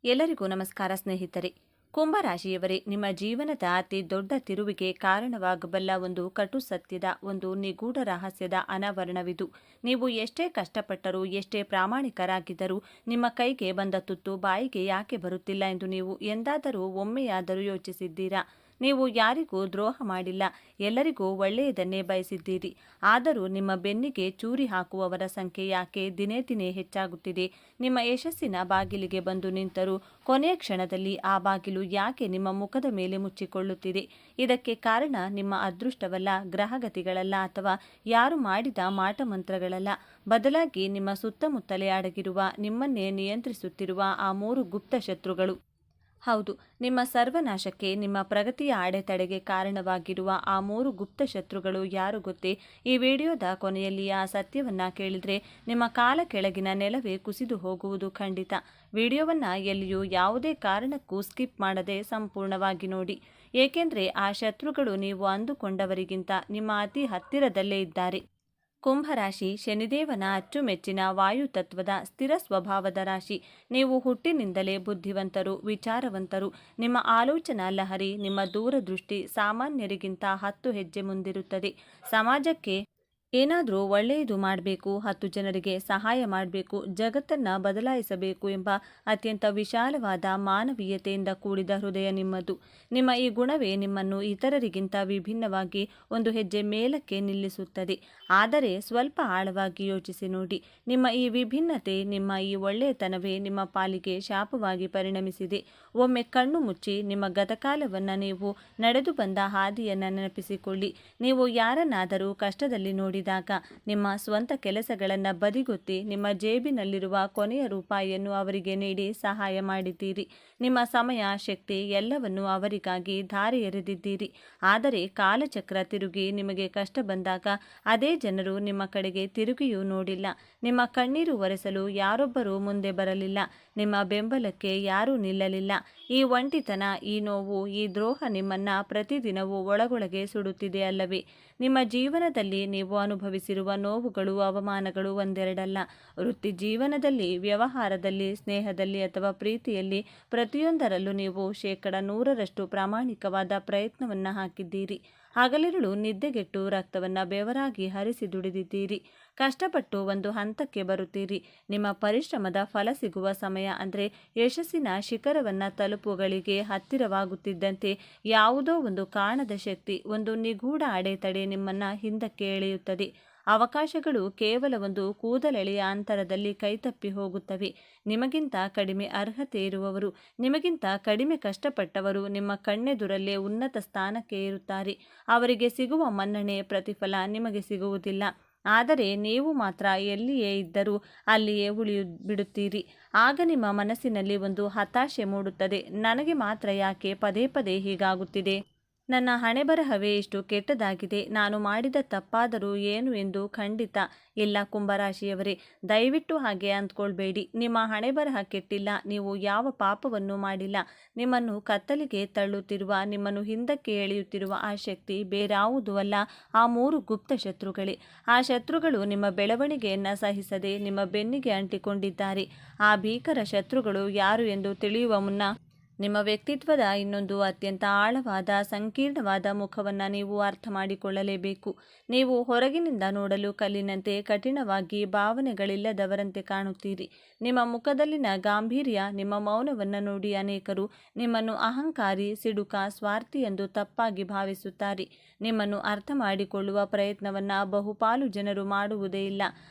ಎಲ್ಲರಿಗೂ ನಮಸ್ಕಾರ ಸ್ನೇಹಿತರೆ. ಕುಂಭರಾಶಿಯವರೇ, ನಿಮ್ಮ ಜೀವನದ ಅತಿ ದೊಡ್ಡ ತಿರುವಿಗೆ ಕಾರಣವಾಗಬಲ್ಲ ಒಂದು ಕಟು ಸತ್ಯದ, ಒಂದು ನಿಗೂಢ ರಹಸ್ಯದ ಅನಾವರಣವಿದು. ನೀವು ಎಷ್ಟೇ ಕಷ್ಟಪಟ್ಟರೂ, ಎಷ್ಟೇ ಪ್ರಾಮಾಣಿಕರಾಗಿದ್ದರೂ ನಿಮ್ಮ ಕೈಗೆ ಬಂದ ತುತ್ತು ಬಾಯಿಗೆ ಯಾಕೆ ಬರುತ್ತಿಲ್ಲ ಎಂದು ನೀವು ಎಂದಾದರೂ ಒಮ್ಮೆಯಾದರೂ ಯೋಚಿಸಿದ್ದೀರಾ? ನೀವು ಯಾರಿಗೂ ದ್ರೋಹ ಮಾಡಿಲ್ಲ, ಎಲ್ಲರಿಗೂ ಒಳ್ಳೆಯದನ್ನೇ ಬಯಸಿದ್ದೀರಿ. ಆದರೂ ನಿಮ್ಮ ಬೆನ್ನಿಗೆ ಚೂರಿ ಹಾಕುವವರ ಸಂಖ್ಯೆ ಯಾಕೆ ದಿನೇ ದಿನೇ ಹೆಚ್ಚಾಗುತ್ತಿದೆ? ನಿಮ್ಮ ಯಶಸ್ಸಿನ ಬಾಗಿಲಿಗೆ ಬಂದು ನಿಂತರೂ ಕೊನೆಯ ಕ್ಷಣದಲ್ಲಿ ಆ ಬಾಗಿಲು ಯಾಕೆ ನಿಮ್ಮ ಮುಖದ ಮೇಲೆ ಮುಚ್ಚಿಕೊಳ್ಳುತ್ತಿದೆ? ಇದಕ್ಕೆ ಕಾರಣ ನಿಮ್ಮ ಅದೃಷ್ಟವಲ್ಲ, ಗ್ರಹಗತಿಗಳಲ್ಲ, ಅಥವಾ ಯಾರು ಮಾಡಿದ ಮಾಟಮಂತ್ರಗಳಲ್ಲ. ಬದಲಾಗಿ ನಿಮ್ಮ ಸುತ್ತಮುತ್ತಲೇ ಅಡಗಿರುವ, ನಿಮ್ಮನ್ನೇ ನಿಯಂತ್ರಿಸುತ್ತಿರುವ ಆ 3 ಗುಪ್ತ ಶತ್ರುಗಳು. ಹೌದು, ನಿಮ್ಮ ಸರ್ವನಾಶಕ್ಕೆ, ನಿಮ್ಮ ಪ್ರಗತಿಯ ಅಡೆತಡೆಗೆ ಕಾರಣವಾಗಿರುವ ಆ 3 ಗುಪ್ತ ಶತ್ರುಗಳು ಯಾರು ಗೊತ್ತೇ? ಈ ವಿಡಿಯೋದ ಕೊನೆಯಲ್ಲಿ ಆ ಸತ್ಯವನ್ನ ಕೇಳಿದ್ರೆ ನಿಮ್ಮ ಕಾಲ ಕೆಳಗಿನ ನೆಲವೇ ಕುಸಿದು ಹೋಗುವುದು ಖಂಡಿತ. ವಿಡಿಯೋವನ್ನ ಎಲ್ಲಿಯೂ ಯಾವುದೇ ಕಾರಣಕ್ಕೂ ಸ್ಕಿಪ್ ಮಾಡದೆ ಸಂಪೂರ್ಣವಾಗಿ ನೋಡಿ. ಏಕೆಂದ್ರೆ ಆ ಶತ್ರುಗಳು ನೀವು ಅಂದುಕೊಂಡವರಿಗಿಂತ ನಿಮ್ಮ ಅತಿ ಹತ್ತಿರದಲ್ಲೇ ಇದ್ದಾರೆ. ಕುಂಭರಾಶಿ ಶನಿದೇವನ ಅಚ್ಚುಮೆಚ್ಚಿನ ವಾಯುತತ್ವದ ಸ್ಥಿರ ಸ್ವಭಾವದ ರಾಶಿ. ನೀವು ಹುಟ್ಟಿನಿಂದಲೇ ಬುದ್ಧಿವಂತರು, ವಿಚಾರವಂತರು. ನಿಮ್ಮ ಆಲೋಚನಾ ಲಹರಿ, ನಿಮ್ಮ ದೂರದೃಷ್ಟಿ ಸಾಮಾನ್ಯರಿಗಿಂತ 10 ಹೆಜ್ಜೆ ಮುಂದಿರುತ್ತದೆ. ಸಮಾಜಕ್ಕೆ ಏನಾದರೂ ಒಳ್ಳೆಯದು ಮಾಡಬೇಕು, 10 ಜನರಿಗೆ ಸಹಾಯ ಮಾಡಬೇಕು, ಜಗತ್ತನ್ನು ಬದಲಾಯಿಸಬೇಕು ಎಂಬ ಅತ್ಯಂತ ವಿಶಾಲವಾದ ಮಾನವೀಯತೆಯಿಂದ ಕೂಡಿದ ಹೃದಯ ನಿಮ್ಮದು. ನಿಮ್ಮ ಈ ಗುಣವೇ ನಿಮ್ಮನ್ನು ಇತರರಿಗಿಂತ ವಿಭಿನ್ನವಾಗಿ ಒಂದು ಹೆಜ್ಜೆ ಮೇಲಕ್ಕೆ ನಿಲ್ಲಿಸುತ್ತದೆ. ಆದರೆ ಸ್ವಲ್ಪ ಆಳವಾಗಿ ಯೋಚಿಸಿ ನೋಡಿ, ನಿಮ್ಮ ಈ ವಿಭಿನ್ನತೆ, ನಿಮ್ಮ ಈ ಒಳ್ಳೆಯತನವೇ ನಿಮ್ಮ ಪಾಲಿಗೆ ಶಾಪವಾಗಿ ಪರಿಣಮಿಸಿದೆ. ಒಮ್ಮೆ ಕಣ್ಣು ಮುಚ್ಚಿ ನಿಮ್ಮ ಗತಕಾಲವನ್ನು, ನೀವು ನಡೆದು ಬಂದ ಹಾದಿಯನ್ನು ನೆನಪಿಸಿಕೊಳ್ಳಿ. ನೀವು ಯಾರನ್ನಾದರೂ ಕಷ್ಟದಲ್ಲಿ ನೋಡಿದಾಗ ನಿಮ್ಮ ಸ್ವಂತ ಕೆಲಸಗಳನ್ನು ಬದಿಗೊತ್ತಿ ನಿಮ್ಮ ಜೇಬಿನಲ್ಲಿರುವ ಕೊನೆಯ ರೂಪಾಯಿಯನ್ನು ಅವರಿಗೆ ನೀಡಿ ಸಹಾಯ ಮಾಡಿದ್ದೀರಿ. ನಿಮ್ಮ ಸಮಯ, ಶಕ್ತಿ ಎಲ್ಲವನ್ನೂ ಅವರಿಗಾಗಿ ಧಾರೆ ಎರೆದಿದ್ದೀರಿ. ಆದರೆ ಕಾಲಚಕ್ರ ತಿರುಗಿ ನಿಮಗೆ ಕಷ್ಟ ಬಂದಾಗ ಅದೇ ಜನರು ನಿಮ್ಮ ಕಡೆಗೆ ತಿರುಗಿಯೂ ನೋಡಿಲ್ಲ. ನಿಮ್ಮ ಕಣ್ಣೀರು ಒರೆಸಲು ಯಾರೊಬ್ಬರೂ ಮುಂದೆ ಬರಲಿಲ್ಲ. ನಿಮ್ಮ ಬೆಂಬಲಕ್ಕೆ ಯಾರೂ ನಿಲ್ಲಲಿಲ್ಲ. ಈ ಒಂಟಿತನ, ಈ ನೋವು, ಈ ದ್ರೋಹ ನಿಮ್ಮನ್ನ ಪ್ರತಿದಿನವೂ ಒಳಗೊಳಗೆ ಸುಡುತ್ತಿದೆ ಅಲ್ಲವೇ? ನಿಮ್ಮ ಜೀವನದಲ್ಲಿ ನೀವು ಅನುಭವಿಸಿರುವ ನೋವುಗಳು, ಅವಮಾನಗಳು ಒಂದೆರಡಲ್ಲ. ವೃತ್ತಿ ಜೀವನದಲ್ಲಿ, ವ್ಯವಹಾರದಲ್ಲಿ, ಸ್ನೇಹದಲ್ಲಿ ಅಥವಾ ಪ್ರೀತಿಯಲ್ಲಿ ಪ್ರತಿಯೊಂದರಲ್ಲೂ ನೀವು 100% ಪ್ರಾಮಾಣಿಕವಾದ ಪ್ರಯತ್ನವನ್ನು ಹಾಕಿದ್ದೀರಿ. ಹಗಲಿರುಳು ನಿದ್ದೆಗೆಟ್ಟು ರಕ್ತವನ್ನು ಬೆವರಾಗಿ ಹರಿಸಿ ದುಡಿದಿದ್ದೀರಿ. ಕಷ್ಟಪಟ್ಟು ಒಂದು ಹಂತಕ್ಕೆ ಬರುತ್ತೀರಿ. ನಿಮ್ಮ ಪರಿಶ್ರಮದ ಫಲ ಸಿಗುವ ಸಮಯ, ಅಂದರೆ ಯಶಸ್ಸಿನ ಶಿಖರವನ್ನು ತಲುಪುಗಳಿಗೆ ಹತ್ತಿರವಾಗುತ್ತಿದ್ದಂತೆ ಯಾವುದೋ ಒಂದು ಕಾಣದ ಶಕ್ತಿ, ಒಂದು ನಿಗೂಢ ಅಡೆತಡೆ ನಿಮ್ಮನ್ನು ಹಿಂದಕ್ಕೆ ಎಳೆಯುತ್ತದೆ. ಅವಕಾಶಗಳು ಕೇವಲ ಒಂದು ಕೂದಲೆಳೆಯ ಅಂತರದಲ್ಲಿ ಕೈತಪ್ಪಿ ಹೋಗುತ್ತವೆ. ನಿಮಗಿಂತ ಕಡಿಮೆ ಅರ್ಹತೆ ಇರುವವರು, ನಿಮಗಿಂತ ಕಡಿಮೆ ಕಷ್ಟಪಟ್ಟವರು ನಿಮ್ಮ ಕಣ್ಣೆದುರಲ್ಲೇ ಉನ್ನತ ಸ್ಥಾನಕ್ಕೆ ಏರುತ್ತಾರೆ. ಅವರಿಗೆ ಸಿಗುವ ಮನ್ನಣೆ, ಪ್ರತಿಫಲ ನಿಮಗೆ ಸಿಗುವುದಿಲ್ಲ. ಆದರೆ ನೀವು ಮಾತ್ರ ಎಲ್ಲಿಯೇ ಇದ್ದರೂ ಅಲ್ಲಿಯೇ ಬಿಡುತ್ತೀರಿ. ಆಗ ನಿಮ್ಮ ಮನಸ್ಸಿನಲ್ಲಿ ಒಂದು ಹತಾಶೆ ಮೂಡುತ್ತದೆ. ನನಗೆ ಮಾತ್ರ ಯಾಕೆ ಪದೇ ಪದೇ ಹೀಗಾಗುತ್ತಿದೆ? ನನ್ನ ಹಣೆಬರಹವೇ ಇಷ್ಟು ಕೆಟ್ಟದಾಗಿದೆ. ನಾನು ಮಾಡಿದ ತಪ್ಪಾದರೂ ಏನು ಎಂದು? ಖಂಡಿತ ಇಲ್ಲ ಕುಂಭರಾಶಿಯವರೇ, ದಯವಿಟ್ಟು ಹಾಗೆ ಅಂದ್ಕೊಳ್ಬೇಡಿ. ನಿಮ್ಮ ಹಣೆಬರಹ ಕೆಟ್ಟಿಲ್ಲ. ನೀವು ಯಾವ ಪಾಪವನ್ನೂ ಮಾಡಿಲ್ಲ. ನಿಮ್ಮನ್ನು ಕತ್ತಲಿಗೆ ತಳ್ಳುತ್ತಿರುವ, ನಿಮ್ಮನ್ನು ಹಿಂದಕ್ಕೆ ಎಳೆಯುತ್ತಿರುವ ಆ ಶಕ್ತಿ ಬೇರಾವುದೂ ಅಲ್ಲ, ಆ 3 ಗುಪ್ತ ಶತ್ರುಗಳೇ. ಆ ಶತ್ರುಗಳು ನಿಮ್ಮ ಬೆಳವಣಿಗೆಯನ್ನು ಸಹಿಸದೆ ನಿಮ್ಮ ಬೆನ್ನಿಗೆ ಅಂಟಿಕೊಂಡಿದ್ದಾರೆ. ಆ ಭೀಕರ ಶತ್ರುಗಳು ಯಾರು ಎಂದು ತಿಳಿಯುವ ಮುನ್ನ ನಿಮ್ಮ ವ್ಯಕ್ತಿತ್ವದ ಇನ್ನೊಂದು ಅತ್ಯಂತ ಆಳವಾದ, ಸಂಕೀರ್ಣವಾದ ಮುಖವನ್ನು ನೀವು ಅರ್ಥ ಮಾಡಿಕೊಳ್ಳಲೇಬೇಕು. ನೀವು ಹೊರಗಿನಿಂದ ನೋಡಲು ಕಲ್ಲಿನಂತೆ, ಕಠಿಣವಾಗಿ, ಭಾವನೆಗಳಿಲ್ಲದವರಂತೆ ಕಾಣುತ್ತೀರಿ. ನಿಮ್ಮ ಮುಖದಲ್ಲಿನ ಗಾಂಭೀರ್ಯ, ನಿಮ್ಮ ಮೌನವನ್ನು ನೋಡಿ ಅನೇಕರು ನಿಮ್ಮನ್ನು ಅಹಂಕಾರಿ, ಸಿಡುಕ, ಸ್ವಾರ್ಥಿ ಎಂದು ತಪ್ಪಾಗಿ ಭಾವಿಸುತ್ತಾರೆ. ನಿಮ್ಮನ್ನು ಅರ್ಥ ಮಾಡಿಕೊಳ್ಳುವ ಪ್ರಯತ್ನವನ್ನು ಬಹುಪಾಲು ಜನರು ಮಾಡುವುದೇ ಇಲ್ಲ.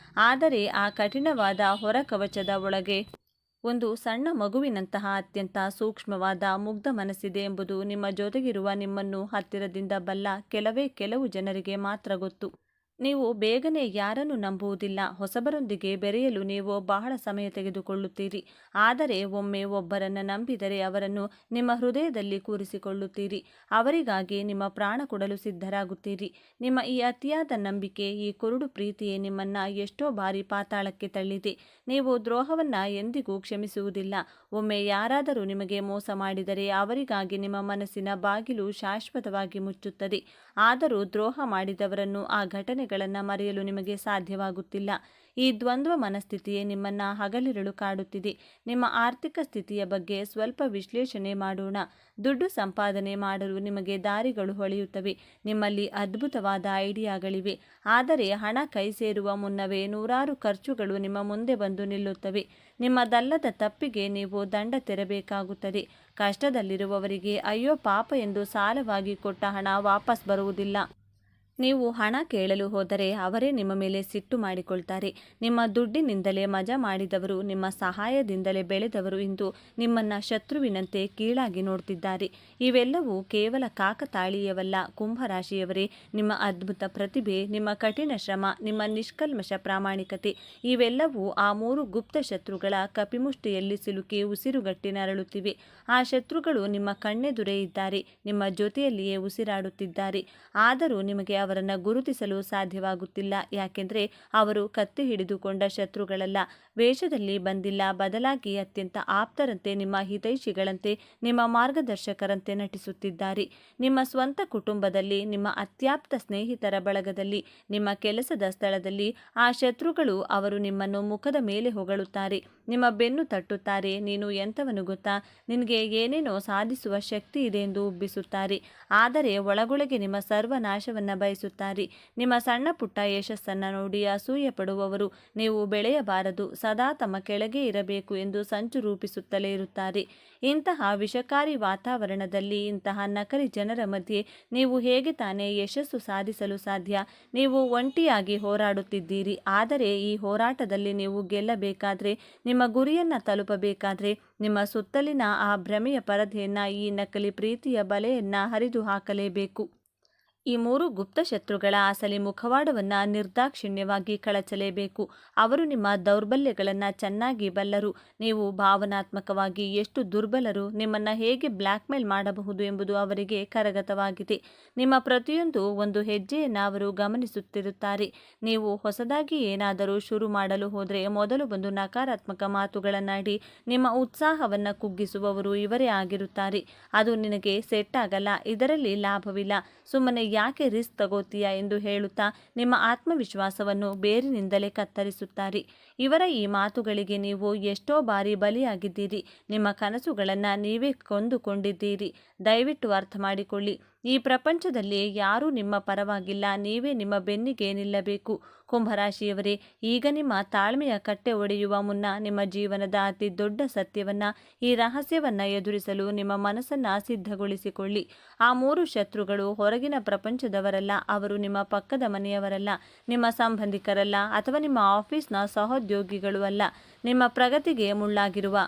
ಆದರೆ ಆ ಕಠಿಣವಾದ ಹೊರಕವಚದ ಒಳಗೆ ಒಂದು ಸಣ್ಣ ಮಗುವಿನಂತಹ ಅತ್ಯಂತ ಸೂಕ್ಷ್ಮವಾದ, ಮುಗ್ಧ ಮನಸ್ಸಿದೆ ಎಂಬುದು ನಿಮ್ಮ ಜೊತೆಗಿರುವ, ನಿಮ್ಮನ್ನು ಹತ್ತಿರದಿಂದ ಬಲ್ಲ ಕೆಲವು ಜನರಿಗೆ ಮಾತ್ರ ಗೊತ್ತು. ನೀವು ಬೇಗನೆ ಯಾರನ್ನು ನಂಬುವುದಿಲ್ಲ. ಹೊಸಬರೊಂದಿಗೆ ಬೆರೆಯಲು ನೀವು ಬಹಳ ಸಮಯ ತೆಗೆದುಕೊಳ್ಳುತ್ತೀರಿ. ಆದರೆ ಒಮ್ಮೆ ಒಬ್ಬರನ್ನು ನಂಬಿದರೆ ಅವರನ್ನು ನಿಮ್ಮ ಹೃದಯದಲ್ಲಿ ಕೂರಿಸಿಕೊಳ್ಳುತ್ತೀರಿ. ಅವರಿಗಾಗಿ ನಿಮ್ಮ ಪ್ರಾಣ ಕೊಡಲು ಸಿದ್ಧರಾಗುತ್ತೀರಿ. ನಿಮ್ಮ ಈ ಅತಿಯಾದ ನಂಬಿಕೆ, ಈ ಕುರುಡು ಪ್ರೀತಿಯೇ ನಿಮ್ಮನ್ನು ಎಷ್ಟೋ ಬಾರಿ ಪಾತಾಳಕ್ಕೆ ತಳ್ಳಿದೆ. ನೀವು ದ್ರೋಹವನ್ನು ಎಂದಿಗೂ ಕ್ಷಮಿಸುವುದಿಲ್ಲ. ಒಮ್ಮೆ ಯಾರಾದರೂ ನಿಮಗೆ ಮೋಸ ಮಾಡಿದರೆ ಅವರಿಗಾಗಿ ನಿಮ್ಮ ಮನಸ್ಸಿನ ಬಾಗಿಲು ಶಾಶ್ವತವಾಗಿ ಮುಚ್ಚುತ್ತದೆ. ಆದರೂ ದ್ರೋಹ ಮಾಡಿದವರನ್ನು, ಆ ಘಟನೆಗಳ ವಿಷಯಗಳನ್ನು ಮರೆಯಲು ನಿಮಗೆ ಸಾಧ್ಯವಾಗುತ್ತಿಲ್ಲ. ಈ ದ್ವಂದ್ವ ಮನಸ್ಥಿತಿಯೇ ನಿಮ್ಮನ್ನು ಹಗಲಿರುಳು ಕಾಡುತ್ತಿದೆ. ನಿಮ್ಮ ಆರ್ಥಿಕ ಸ್ಥಿತಿಯ ಬಗ್ಗೆ ಸ್ವಲ್ಪ ವಿಶ್ಲೇಷಣೆ ಮಾಡೋಣ. ದುಡ್ಡು ಸಂಪಾದನೆ ಮಾಡಲು ನಿಮಗೆ ದಾರಿಗಳು ಹೊಳೆಯುತ್ತವೆ. ನಿಮ್ಮಲ್ಲಿ ಅದ್ಭುತವಾದ ಐಡಿಯಾಗಳಿವೆ. ಆದರೆ ಹಣ ಕೈ ಸೇರುವ ಮುನ್ನವೇ ನೂರಾರು ಖರ್ಚುಗಳು ನಿಮ್ಮ ಮುಂದೆ ಬಂದು ನಿಲ್ಲುತ್ತವೆ. ನಿಮ್ಮದಲ್ಲದ ತಪ್ಪಿಗೆ ನೀವು ದಂಡ ತೆರಬೇಕಾಗುತ್ತದೆ. ಕಷ್ಟದಲ್ಲಿರುವವರಿಗೆ ಅಯ್ಯೋ ಪಾಪ ಎಂದು ಸಾಲವಾಗಿ ಕೊಟ್ಟ ಹಣ ವಾಪಸ್ ಬರುವುದಿಲ್ಲ. ನೀವು ಹಣ ಕೇಳಲು ಹೋದರೆ ಅವರೇ ನಿಮ್ಮ ಮೇಲೆ ಸಿಟ್ಟು ಮಾಡಿಕೊಳ್ತಾರೆ. ನಿಮ್ಮ ದುಡ್ಡಿನಿಂದಲೇ ಮಜಾ ಮಾಡಿದವರು, ನಿಮ್ಮ ಸಹಾಯದಿಂದಲೇ ಬೆಳೆದವರು ಇಂದು ನಿಮ್ಮನ್ನು ಶತ್ರುವಿನಂತೆ ಕೀಳಾಗಿ ನೋಡ್ತಿದ್ದಾರೆ. ಇವೆಲ್ಲವೂ ಕೇವಲ ಕಾಕತಾಳೀಯವಲ್ಲ. ಕುಂಭರಾಶಿಯವರೇ, ನಿಮ್ಮ ಅದ್ಭುತ ಪ್ರತಿಭೆ, ನಿಮ್ಮ ಕಠಿಣ ಶ್ರಮ, ನಿಮ್ಮ ನಿಷ್ಕಲ್ಮಶ ಪ್ರಾಮಾಣಿಕತೆ ಇವೆಲ್ಲವೂ ಆ 3 ಗುಪ್ತ ಶತ್ರುಗಳ ಕಪಿಮುಷ್ಟಿಯಲ್ಲಿ ಸಿಲುಕಿ ಉಸಿರುಗಟ್ಟಿ ನರಳುತ್ತಿವೆ. ಆ ಶತ್ರುಗಳು ನಿಮ್ಮ ಕಣ್ಣೆದುರೇ ಇದ್ದಾರೆ, ನಿಮ್ಮ ಜೊತೆಯಲ್ಲಿಯೇ ಉಸಿರಾಡುತ್ತಿದ್ದಾರೆ. ಆದರೂ ನಿಮಗೆ ಅವರನ್ನು ಗುರುತಿಸಲು ಸಾಧ್ಯವಾಗುತ್ತಿಲ್ಲ. ಯಾಕೆಂದರೆ ಅವರು ಕತ್ತಿ ಹಿಡಿದುಕೊಂಡ ಶತ್ರುಗಳಲ್ಲ, ವೇಷದಲ್ಲಿ ಬಂದಿಲ್ಲ. ಬದಲಾಗಿ ಅತ್ಯಂತ ಆಪ್ತರಂತೆ, ನಿಮ್ಮ ಹಿತೈಷಿಗಳಂತೆ, ನಿಮ್ಮ ಮಾರ್ಗದರ್ಶಕರಂತೆ ನಟಿಸುತ್ತಿದ್ದಾರೆ. ನಿಮ್ಮ ಸ್ವಂತ ಕುಟುಂಬದಲ್ಲಿ, ನಿಮ್ಮ ಅತ್ಯಾಪ್ತ ಸ್ನೇಹಿತರ ಬಳಗದಲ್ಲಿ, ನಿಮ್ಮ ಕೆಲಸದ ಸ್ಥಳದಲ್ಲಿ ಆ ಶತ್ರುಗಳು ಅವರು ನಿಮ್ಮನ್ನು ಮುಖದ ಮೇಲೆ ಹೊಗಳುತ್ತಾರೆ, ನಿಮ್ಮ ಬೆನ್ನು ತಟ್ಟುತ್ತಾರೆ. ನೀನು ಎಂಥವನು ಗೊತ್ತಾ, ನಿನಗೆ ಏನೇನೋ ಸಾಧಿಸುವ ಶಕ್ತಿ ಇದೆ ಎಂದು ಉಬ್ಬಿಸುತ್ತಾರೆ. ಆದರೆ ಒಳಗೊಳಗೆ ನಿಮ್ಮ ಸರ್ವನಾಶವನ್ನು ಬಯಸುತ್ತಾರೆ. ನಿಮ್ಮ ಸಣ್ಣ ಪುಟ್ಟ ಯಶಸ್ಸನ್ನು ನೋಡಿ ಅಸೂಯೆ ಪಡುವವರು ನೀವು ಬೆಳೆಯಬಾರದು, ಸದಾ ತಮ್ಮ ಕೆಳಗೆ ಇರಬೇಕು ಎಂದು ಸಂಚು ರೂಪಿಸುತ್ತಲೇ ಇರುತ್ತಾರೆ. ಇಂತಹ ವಿಷಕಾರಿ ವಾತಾವರಣದಲ್ಲಿ, ಇಂತಹ ನಕಲಿ ಜನರ ಮಧ್ಯೆ ನೀವು ಹೇಗೆ ತಾನೇ ಯಶಸ್ಸು ಸಾಧಿಸಲು ಸಾಧ್ಯ? ನೀವು ಒಂಟಿಯಾಗಿ ಹೋರಾಡುತ್ತಿದ್ದೀರಿ. ಆದರೆ ಈ ಹೋರಾಟದಲ್ಲಿ ನೀವು ಗೆಲ್ಲಬೇಕಾದ್ರೆ, ನಿಮ್ಮ ಗುರಿಯನ್ನು ತಲುಪಬೇಕಾದ್ರೆ, ನಿಮ್ಮ ಸುತ್ತಲಿನ ಆ ಭ್ರಮೆಯ ಪರದೆಯನ್ನು, ಈ ನಕಲಿ ಪ್ರೀತಿಯ ಬಲೆಯನ್ನು ಹರಿದು ಹಾಕಲೇಬೇಕು. ಈ 3 ಗುಪ್ತ ಶತ್ರುಗಳ ಅಸಲಿ ಮುಖವಾಡವನ್ನು ನಿರ್ದಾಕ್ಷಿಣ್ಯವಾಗಿ ಕಳಚಲೇಬೇಕು. ಅವರು ನಿಮ್ಮ ದೌರ್ಬಲ್ಯಗಳನ್ನು ಚೆನ್ನಾಗಿ ಬಲ್ಲರು. ನೀವು ಭಾವನಾತ್ಮಕವಾಗಿ ಎಷ್ಟು ದುರ್ಬಲರು, ನಿಮ್ಮನ್ನು ಹೇಗೆ ಬ್ಲ್ಯಾಕ್ಮೇಲ್ ಮಾಡಬಹುದು ಎಂಬುದು ಅವರಿಗೆ ಕರಗತವಾಗಿದೆ. ನಿಮ್ಮ ಪ್ರತಿಯೊಂದು ಒಂದು ಹೆಜ್ಜೆಯನ್ನು ಅವರು ಗಮನಿಸುತ್ತಿರುತ್ತಾರೆ. ನೀವು ಹೊಸದಾಗಿ ಏನಾದರೂ ಶುರು ಮಾಡಲು ಹೋದರೆ ಮೊದಲು ಒಂದು ನಕಾರಾತ್ಮಕ ಮಾತುಗಳನ್ನಾಡಿ ನಿಮ್ಮ ಉತ್ಸಾಹವನ್ನು ಕುಗ್ಗಿಸುವವರು ಇವರೇ ಆಗಿರುತ್ತಾರೆ. ಅದು ನಿನಗೆ ಸೆಟ್ ಆಗಲ್ಲ, ಇದರಲ್ಲಿ ಲಾಭವಿಲ್ಲ, ಸುಮ್ಮನೆ ಯಾಕೆ ರಿಸ್ಕ್ ತಗೋತೀಯಾ ಎಂದು ಹೇಳುತ್ತಾ ನಿಮ್ಮ ಆತ್ಮವಿಶ್ವಾಸವನ್ನು ಬೇರಿನಿಂದಲೇ ಕತ್ತರಿಸುತ್ತಾರೆ. ಇವರ ಈ ಮಾತುಗಳಿಗೆ ನೀವು ಎಷ್ಟೋ ಬಾರಿ ಬಲಿಯಾಗಿದ್ದೀರಿ. ನಿಮ್ಮ ಕನಸುಗಳನ್ನು ನೀವೇ ಕೊಂದುಕೊಂಡಿದ್ದೀರಿ. ದಯವಿಟ್ಟು ಅರ್ಥ ಮಾಡಿಕೊಳ್ಳಿ, ಈ ಪ್ರಪಂಚದಲ್ಲಿ ಯಾರೂ ನಿಮ್ಮ ಪರವಾಗಿಲ್ಲ, ನೀವೇ ನಿಮ್ಮ ಬೆನ್ನಿಗೆ ನಿಲ್ಲಬೇಕು. ಕುಂಭರಾಶಿಯವರೇ, ಈಗ ನಿಮ್ಮ ತಾಳ್ಮೆಯ ಕಟ್ಟೆ ಒಡೆಯುವ ಮುನ್ನ ನಿಮ್ಮ ಜೀವನದ ಅತಿ ದೊಡ್ಡ ಸತ್ಯವನ್ನು, ಈ ರಹಸ್ಯವನ್ನು ಎದುರಿಸಲು ನಿಮ್ಮ ಮನಸ್ಸನ್ನು ಸಿದ್ಧಗೊಳಿಸಿಕೊಳ್ಳಿ. ಆ 3 ಶತ್ರುಗಳು ಹೊರಗಿನ ಪ್ರಪಂಚದವರಲ್ಲ, ಅವರು ನಿಮ್ಮ ಪಕ್ಕದ ಮನೆಯವರಲ್ಲ, ನಿಮ್ಮ ಸಂಬಂಧಿಕರಲ್ಲ, ಅಥವಾ ನಿಮ್ಮ ಆಫೀಸ್ನ ಸಹೋದ್ಯೋಗಿಗಳು ಅಲ್ಲ. ನಿಮ್ಮ ಪ್ರಗತಿಗೆ ಮುಳ್ಳಾಗಿರುವ,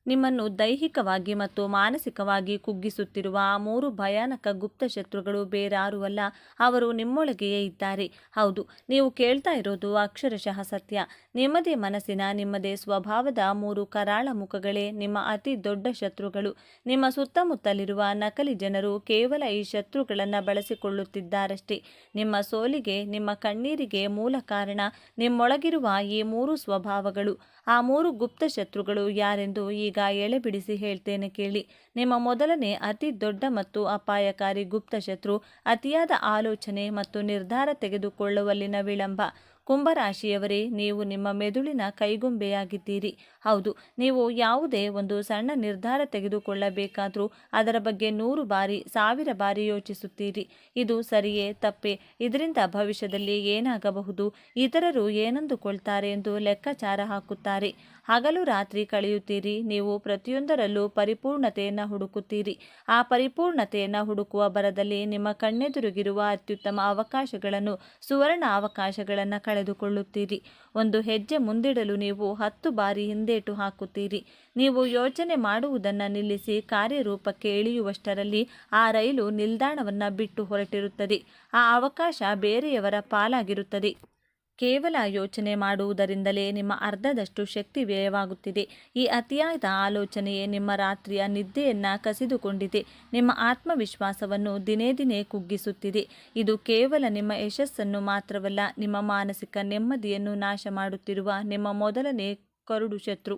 ನಿಮ್ಮನ್ನು ದೈಹಿಕವಾಗಿ ಮತ್ತು ಮಾನಸಿಕವಾಗಿ ಕುಗ್ಗಿಸುತ್ತಿರುವ ಆ 3 ಭಯಾನಕ ಗುಪ್ತ ಶತ್ರುಗಳು ಬೇರಾರೂ ಅಲ್ಲ, ಅವರು ನಿಮ್ಮೊಳಗೆಯೇ ಇದ್ದಾರೆ. ಹೌದು, ನೀವು ಕೇಳ್ತಾ ಇರೋದು ಅಕ್ಷರಶಃ ಸತ್ಯ. ನಿಮ್ಮದೇ ಮನಸ್ಸಿನ, ನಿಮ್ಮದೇ ಸ್ವಭಾವದ 3 ಕರಾಳ ಮುಖಗಳೇ ನಿಮ್ಮ ಅತಿ ದೊಡ್ಡ ಶತ್ರುಗಳು. ನಿಮ್ಮ ಸುತ್ತಮುತ್ತಲಿರುವ ನಕಲಿ ಜನರು ಕೇವಲ ಈ ಶತ್ರುಗಳನ್ನು ಬಳಸಿಕೊಳ್ಳುತ್ತಿದ್ದಾರಷ್ಟೇ. ನಿಮ್ಮ ಸೋಲಿಗೆ, ನಿಮ್ಮ ಕಣ್ಣೀರಿಗೆ ಮೂಲ ಕಾರಣ ನಿಮ್ಮೊಳಗಿರುವ ಈ 3 ಸ್ವಭಾವಗಳು. ಆ 3 ಗುಪ್ತ ಶತ್ರುಗಳು ಯಾರೆಂದು ಈಗ ಎಳೆಬಿಡಿಸಿ ಹೇಳ್ತೇನೆ ಕೇಳಿ. ನಿಮ್ಮ ಮೊದಲನೇ ಅತಿ ದೊಡ್ಡ ಮತ್ತು ಅಪಾಯಕಾರಿ ಗುಪ್ತ ಶತ್ರು ಅತಿಯಾದ ಆಲೋಚನೆ ಮತ್ತು ನಿರ್ಧಾರ ತೆಗೆದುಕೊಳ್ಳುವಲ್ಲಿನ ವಿಳಂಬ. ಕುಂಭರಾಶಿಯವರೇ, ನೀವು ನಿಮ್ಮ ಮೆದುಳಿನ ಕೈಗೊಂಬೆಯಾಗಿದ್ದೀರಿ. ಹೌದು, ನೀವು ಯಾವುದೇ ಒಂದು ಸಣ್ಣ ನಿರ್ಧಾರ ತೆಗೆದುಕೊಳ್ಳಬೇಕಾದರೂ ಅದರ ಬಗ್ಗೆ 100 ಬಾರಿ 1000 ಬಾರಿ ಯೋಚಿಸುತ್ತೀರಿ. ಇದು ಸರಿಯೇ ತಪ್ಪೇ, ಇದರಿಂದ ಭವಿಷ್ಯದಲ್ಲಿ ಏನಾಗಬಹುದು, ಇತರರು ಏನಂದುಕೊಳ್ತಾರೆ ಎಂದು ಲೆಕ್ಕಾಚಾರ ಹಾಕುತ್ತಾರೆ. ಹಗಲು ರಾತ್ರಿ ಕಳೆಯುತ್ತೀರಿ. ನೀವು ಪ್ರತಿಯೊಂದರಲ್ಲೂ ಪರಿಪೂರ್ಣತೆಯನ್ನು ಹುಡುಕುತ್ತೀರಿ. ಆ ಪರಿಪೂರ್ಣತೆಯನ್ನು ಹುಡುಕುವ ಭರದಲ್ಲಿ ನಿಮ್ಮ ಕಣ್ಣೆದುರಿಗಿರುವ ಅತ್ಯುತ್ತಮ ಅವಕಾಶಗಳನ್ನು, ಸುವರ್ಣ ಅವಕಾಶಗಳನ್ನು ಕಳೆದುಕೊಳ್ಳುತ್ತೀರಿ. ಒಂದು ಹೆಜ್ಜೆ ಮುಂದಿಡಲು ನೀವು 10 ಬಾರಿ ಹಿಂದೇಟು ಹಾಕುತ್ತೀರಿ. ನೀವು ಯೋಚನೆ ಮಾಡುವುದನ್ನು ನಿಲ್ಲಿಸಿ ಕಾರ್ಯರೂಪಕ್ಕೆ ಇಳಿಯುವಷ್ಟರಲ್ಲಿ ಆ ರೈಲು ನಿಲ್ದಾಣವನ್ನು ಬಿಟ್ಟು ಹೊರಟಿರುತ್ತದೆ. ಆ ಅವಕಾಶ ಬೇರೆಯವರ ಪಾಲಾಗಿರುತ್ತದೆ. ಕೇವಲ ಯೋಚನೆ ಮಾಡುವುದರಿಂದಲೇ ನಿಮ್ಮ ಅರ್ಧದಷ್ಟು ಶಕ್ತಿ ವ್ಯಯವಾಗುತ್ತಿದೆ. ಈ ಅತಿಯಾದ ಆಲೋಚನೆಯೇ ನಿಮ್ಮ ರಾತ್ರಿಯ ನಿದ್ದೆಯನ್ನು ಕಸಿದುಕೊಂಡಿದೆ. ನಿಮ್ಮ ಆತ್ಮವಿಶ್ವಾಸವನ್ನು ದಿನೇ ದಿನೇ ಕುಗ್ಗಿಸುತ್ತಿದೆ. ಇದು ಕೇವಲ ನಿಮ್ಮ ಯಶಸ್ಸನ್ನು ಮಾತ್ರವಲ್ಲ, ನಿಮ್ಮ ಮಾನಸಿಕ ನೆಮ್ಮದಿಯನ್ನು ನಾಶ ಮಾಡುತ್ತಿರುವ ನಿಮ್ಮ ಮೊದಲನೇ ಕರುಡು ಶತ್ರು.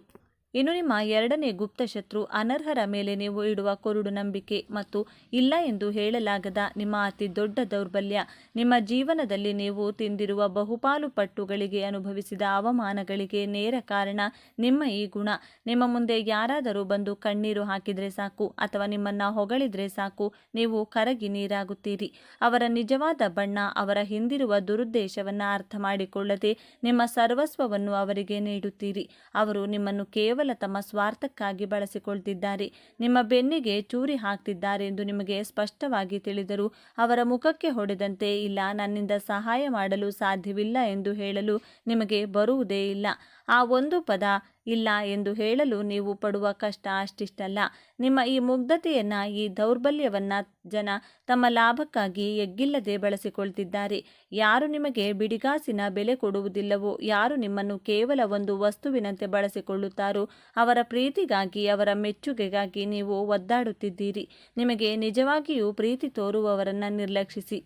ಇನ್ನು ನಿಮ್ಮ ಎರಡನೇ ಗುಪ್ತ ಶತ್ರು ಅನರ್ಹರ ಮೇಲೆ ನೀವು ಇಡುವ ಕುರುಡು ನಂಬಿಕೆ ಮತ್ತು ಇಲ್ಲ ಎಂದು ಹೇಳಲಾಗದ ನಿಮ್ಮ ಅತಿ ದೊಡ್ಡ ದೌರ್ಬಲ್ಯ. ನಿಮ್ಮ ಜೀವನದಲ್ಲಿ ನೀವು ತಿಂದಿರುವ ಬಹುಪಾಲು ಪಟ್ಟುಗಳಿಗೆ ಅನುಭವಿಸಿದ ಅವಮಾನಗಳಿಗೆ ನೇರ ಕಾರಣ ನಿಮ್ಮ ಈ ಗುಣ. ನಿಮ್ಮ ಮುಂದೆ ಯಾರಾದರೂ ಬಂದು ಕಣ್ಣೀರು ಹಾಕಿದರೆ ಸಾಕು ಅಥವಾ ನಿಮ್ಮನ್ನ ಹೊಗಳಿದ್ರೆ ಸಾಕು, ನೀವು ಕರಗಿ ನೀರಾಗುತ್ತೀರಿ. ಅವರ ನಿಜವಾದ ಬಣ್ಣ, ಅವರ ಹಿಂದಿರುವ ದುರುದ್ದೇಶವನ್ನ ಅರ್ಥ ಮಾಡಿಕೊಳ್ಳದೆ ನಿಮ್ಮ ಸರ್ವಸ್ವವನ್ನು ಅವರಿಗೆ ನೀಡುತ್ತೀರಿ. ಅವರು ನಿಮ್ಮನ್ನು ಕೇವಲ ತಮ್ಮ ಸ್ವಾರ್ಥಕ್ಕಾಗಿ ಬಳಸಿಕೊಳ್ತಿದ್ದಾರೆ, ನಿಮ್ಮ ಬೆನ್ನಿಗೆ ಚೂರಿ ಹಾಕ್ತಿದ್ದಾರೆ ಎಂದು ನಿಮಗೆ ಸ್ಪಷ್ಟವಾಗಿ ತಿಳಿದರೂ ಅವರ ಮುಖಕ್ಕೆ ಹೊಡೆದಂತೆ ಇಲ್ಲ, ನನ್ನಿಂದ ಸಹಾಯ ಮಾಡಲು ಸಾಧ್ಯವಿಲ್ಲ ಎಂದು ಹೇಳಲು ನಿಮಗೆ ಬರುವುದೇ ಇಲ್ಲ. ಆ ಒಂದು ಪದ ಇಲ್ಲ ಎಂದು ಹೇಳಲು ನೀವು ಪಡುವ ಕಷ್ಟ ಅಷ್ಟಿಷ್ಟಲ್ಲ. ನಿಮ್ಮ ಈ ಮುಗ್ಧತೆಯನ್ನ, ಈ ದೌರ್ಬಲ್ಯವನ್ನ ಜನ ತಮ್ಮ ಲಾಭಕ್ಕಾಗಿ ಎಗ್ಗಿಲ್ಲದೆ ಬಳಸಿಕೊಳ್ತಿದ್ದಾರೆ. ಯಾರು ನಿಮಗೆ ಬಿಡಿಗಾಸಿನ ಬೆಲೆ ಕೊಡುವುದಿಲ್ಲವೋ, ಯಾರು ನಿಮ್ಮನ್ನು ಕೇವಲ ಒಂದು ವಸ್ತುವಿನಂತೆ ಬಳಸಿಕೊಳ್ಳುತ್ತಾರೋ ಅವರ ಪ್ರೀತಿಗಾಗಿ, ಅವರ ಮೆಚ್ಚುಗೆಗಾಗಿ ನೀವು ಒದ್ದಾಡುತ್ತಿದ್ದೀರಿ. ನಿಮಗೆ ನಿಜವಾಗಿಯೂ ಪ್ರೀತಿ ತೋರುವವರನ್ನ ನಿರ್ಲಕ್ಷಿಸಿ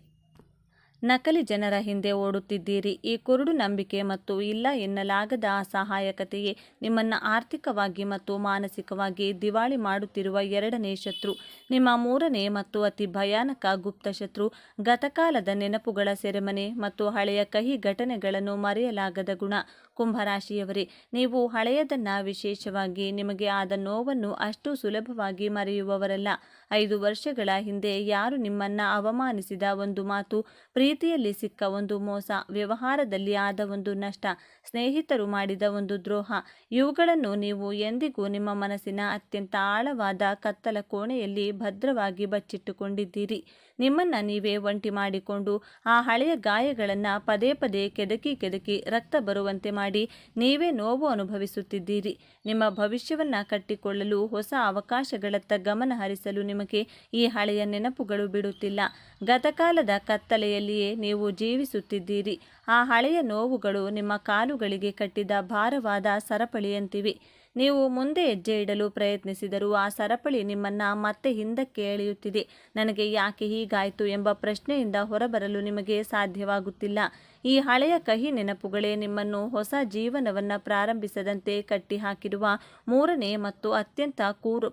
ನಕಲಿ ಜನರ ಹಿಂದೆ ಓಡುತ್ತಿದ್ದೀರಿ. ಈ ಕುರುಡು ನಂಬಿಕೆ ಮತ್ತು ಇಲ್ಲ ಎನ್ನಲಾಗದ ಅಸಹಾಯಕತೆಯೇ ನಿಮ್ಮನ್ನು ಆರ್ಥಿಕವಾಗಿ ಮತ್ತು ಮಾನಸಿಕವಾಗಿ ದಿವಾಳಿ ಮಾಡುತ್ತಿರುವ ಎರಡನೇ ಶತ್ರು. ನಿಮ್ಮ ಮೂರನೇ ಮತ್ತು ಅತಿ ಭಯಾನಕ ಗುಪ್ತ ಶತ್ರು ಗತಕಾಲದ ನೆನಪುಗಳ ಸೆರೆಮನೆ ಮತ್ತು ಹಳೆಯ ಕಹಿ ಘಟನೆಗಳನ್ನು ಮರೆಯಲಾಗದ ಗುಣ. ಕುಂಭರಾಶಿಯವರೇ, ನೀವು ಹಳೆಯದನ್ನ, ವಿಶೇಷವಾಗಿ ನಿಮಗೆ ಆದ ನೋವನ್ನು ಅಷ್ಟು ಸುಲಭವಾಗಿ ಮರೆಯುವವರಲ್ಲ. 5 ವರ್ಷಗಳ ಹಿಂದೆ ಯಾರು ನಿಮ್ಮನ್ನ ಅವಮಾನಿಸಿದ ಒಂದು ಮಾತು, ಪ್ರೀತಿಯಲ್ಲಿ ಸಿಕ್ಕ ಒಂದು ಮೋಸ, ವ್ಯವಹಾರದಲ್ಲಿ ಆದ ಒಂದು ನಷ್ಟ, ಸ್ನೇಹಿತರು ಮಾಡಿದ ಒಂದು ದ್ರೋಹ, ಇವುಗಳನ್ನು ನೀವು ಎಂದಿಗೂ ನಿಮ್ಮ ಮನಸ್ಸಿನ ಅತ್ಯಂತ ಆಳವಾದ ಕತ್ತಲ ಕೋಣೆಯಲ್ಲಿ ಭದ್ರವಾಗಿ ಬಚ್ಚಿಟ್ಟುಕೊಂಡಿದ್ದೀರಿ. ನಿಮ್ಮನ್ನ ನೀವೇ ಒಂಟಿ ಮಾಡಿಕೊಂಡು ಆ ಹಳೆಯ ಗಾಯಗಳನ್ನು ಪದೇ ಪದೇ ಕೆದಕಿ ರಕ್ತ ಬರುವಂತೆ ಮಾಡಿ ನೀವೇ ನೋವು ಅನುಭವಿಸುತ್ತಿದ್ದೀರಿ. ನಿಮ್ಮ ಭವಿಷ್ಯವನ್ನ ಕಟ್ಟಿಕೊಳ್ಳಲು, ಹೊಸ ಅವಕಾಶಗಳತ್ತ ಗಮನ ಹರಿಸಲು ನಿಮಗೆ ಈ ಹಳೆಯ ನೆನಪುಗಳು ಬಿಡುತ್ತಿಲ್ಲ. ಗತಕಾಲದ ಕತ್ತಲೆಯಲ್ಲಿಯೇ ನೀವು ಜೀವಿಸುತ್ತಿದ್ದೀರಿ. ಆ ಹಳೆಯ ನೋವುಗಳು ನಿಮ್ಮ ಕಾಲುಗಳಿಗೆ ಕಟ್ಟಿದ ಭಾರವಾದ ಸರಪಳಿಯಂತಿವೆ. ನೀವು ಮುಂದೆ ಹೆಜ್ಜೆ ಇಡಲು ಪ್ರಯತ್ನಿಸಿದರೂ ಆ ಸರಪಳಿ ನಿಮ್ಮನ್ನ ಮತ್ತೆ ಹಿಂದಕ್ಕೆ ಎಳೆಯುತ್ತಿದೆ. ನನಗೆ ಯಾಕೆ ಹೀಗಾಯಿತು ಎಂಬ ಪ್ರಶ್ನೆಯಿಂದ ಹೊರಬರಲು ನಿಮಗೆ ಸಾಧ್ಯವಾಗುತ್ತಿಲ್ಲ. ಈ ಹಳೆಯ ಕಹಿ ನೆನಪುಗಳೇ ನಿಮ್ಮನ್ನು ಹೊಸ ಜೀವನವನ್ನು ಪ್ರಾರಂಭಿಸದಂತೆ ಕಟ್ಟಿಹಾಕಿರುವ ಮೂರನೇ ಮತ್ತು ಅತ್ಯಂತ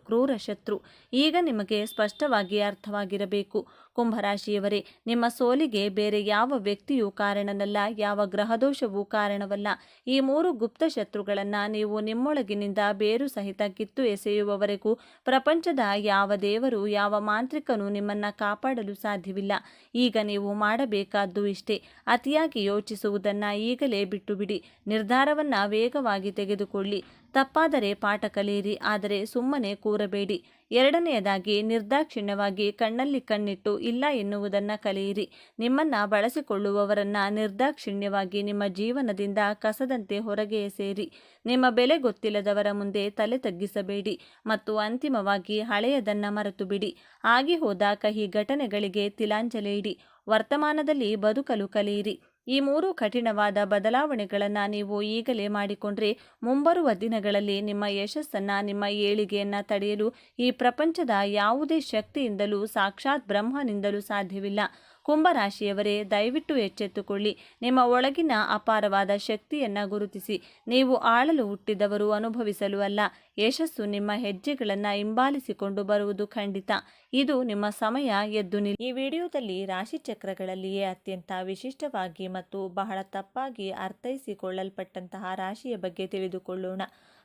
ಕ್ರೂರ ಶತ್ರು. ಈಗ ನಿಮಗೆ ಸ್ಪಷ್ಟವಾಗಿ ಅರ್ಥವಾಗಿರಬೇಕು. ಕುಂಭರಾಶಿಯವರೇ, ನಿಮ್ಮ ಸೋಲಿಗೆ ಬೇರೆ ಯಾವ ವ್ಯಕ್ತಿಯೂ ಕಾರಣನಲ್ಲ, ಯಾವ ಗ್ರಹದೋಷವೂ ಕಾರಣವಲ್ಲ. ಈ 3 ಗುಪ್ತ ಶತ್ರುಗಳನ್ನು ನೀವು ನಿಮ್ಮೊಳಗಿನಿಂದ ಬೇರು ಸಹಿತ ಕಿತ್ತು ಎಸೆಯುವವರೆಗೂ ಪ್ರಪಂಚದ ಯಾವ ದೇವರು, ಯಾವ ಮಾಂತ್ರಿಕನೂ ನಿಮ್ಮನ್ನ ಕಾಪಾಡಲು ಸಾಧ್ಯವಿಲ್ಲ. ಈಗ ನೀವು ಮಾಡಬೇಕಾದ್ದು ಇಷ್ಟೇ: ಅತಿಯಾಗಿ ಯೋಚಿಸುವುದನ್ನ ಈಗಲೇ ಬಿಟ್ಟುಬಿಡಿ. ನಿರ್ಧಾರವನ್ನ ವೇಗವಾಗಿ ತೆಗೆದುಕೊಳ್ಳಿ. ತಪ್ಪಾದರೆ ಪಾಠ ಕಲಿಯಿರಿ, ಆದರೆ ಸುಮ್ಮನೆ ಕೂರಬೇಡಿ. ಎರಡನೆಯದಾಗಿ, ನಿರ್ದಾಕ್ಷಿಣ್ಯವಾಗಿ ಕಣ್ಣಲ್ಲಿ ಕಣ್ಣಿಟ್ಟು ಇಲ್ಲ ಎನ್ನುವುದನ್ನು ಕಲಿಯಿರಿ. ನಿಮ್ಮನ್ನ ಬಳಸಿಕೊಳ್ಳುವವರನ್ನ ನಿರ್ದಾಕ್ಷಿಣ್ಯವಾಗಿ ನಿಮ್ಮ ಜೀವನದಿಂದ ಕಸದಂತೆ ಹೊರಗೆ ಎಸೆಯಿರಿ. ನಿಮ್ಮ ಬೆಲೆ ಗೊತ್ತಿಲ್ಲದವರ ಮುಂದೆ ತಲೆ ತಗ್ಗಿಸಬೇಡಿ. ಮತ್ತು ಅಂತಿಮವಾಗಿ, ಹಳೆಯದನ್ನ ಮರೆತು ಬಿಡಿ. ಆಗಿ ಹೋದ ಕಹಿ ಘಟನೆಗಳಿಗೆ ತಿಲಾಂಜಲಿ ಇಡಿ. ವರ್ತಮಾನದಲ್ಲಿ ಬದುಕಲು ಕಲಿಯಿರಿ. ಈ 3 ಕಠಿಣವಾದ ಬದಲಾವಣೆಗಳನ್ನು ನೀವು ಈಗಲೇ ಮಾಡಿಕೊಂಡ್ರೆ ಮುಂಬರುವ ದಿನಗಳಲ್ಲಿ ನಿಮ್ಮ ಯಶಸ್ಸನ್ನು, ನಿಮ್ಮ ಏಳಿಗೆಯನ್ನು ತಡೆಯಲು ಈ ಪ್ರಪಂಚದ ಯಾವುದೇ ಶಕ್ತಿಯಿಂದಲೂ, ಸಾಕ್ಷಾತ್ ಬ್ರಹ್ಮನಿಂದಲೂ ಸಾಧ್ಯವಿಲ್ಲ. ಕುಂಭರಾಶಿಯವರೇ, ದಯವಿಟ್ಟು ಎಚ್ಚೆತ್ತುಕೊಳ್ಳಿ. ನಿಮ್ಮ ಒಳಗಿನ ಅಪಾರವಾದ ಶಕ್ತಿಯನ್ನು ಗುರುತಿಸಿ. ನೀವು ಆಳಲು ಹುಟ್ಟಿದವರು, ಅನುಭವಿಸಲು ಅಲ್ಲ. ಯಶಸ್ಸು ನಿಮ್ಮ ಹೆಜ್ಜೆಗಳನ್ನು ಹಿಂಬಾಲಿಸಿಕೊಂಡು ಬರುವುದು ಖಂಡಿತ. ಇದು ನಿಮ್ಮ ಸಮಯ. ಎದ್ದು ನಿಲ್ಲಿ. ಈ ವಿಡಿಯೋದಲ್ಲಿ ರಾಶಿಚಕ್ರಗಳಲ್ಲಿಯೇ ಅತ್ಯಂತ ವಿಶಿಷ್ಟವಾಗಿ ಮತ್ತು ಬಹಳ ತಪ್ಪಾಗಿ ಅರ್ಥೈಸಿಕೊಳ್ಳಲ್ಪಟ್ಟಂತಹ ರಾಶಿಯ ಬಗ್ಗೆ ತಿಳಿದುಕೊಳ್ಳೋಣ.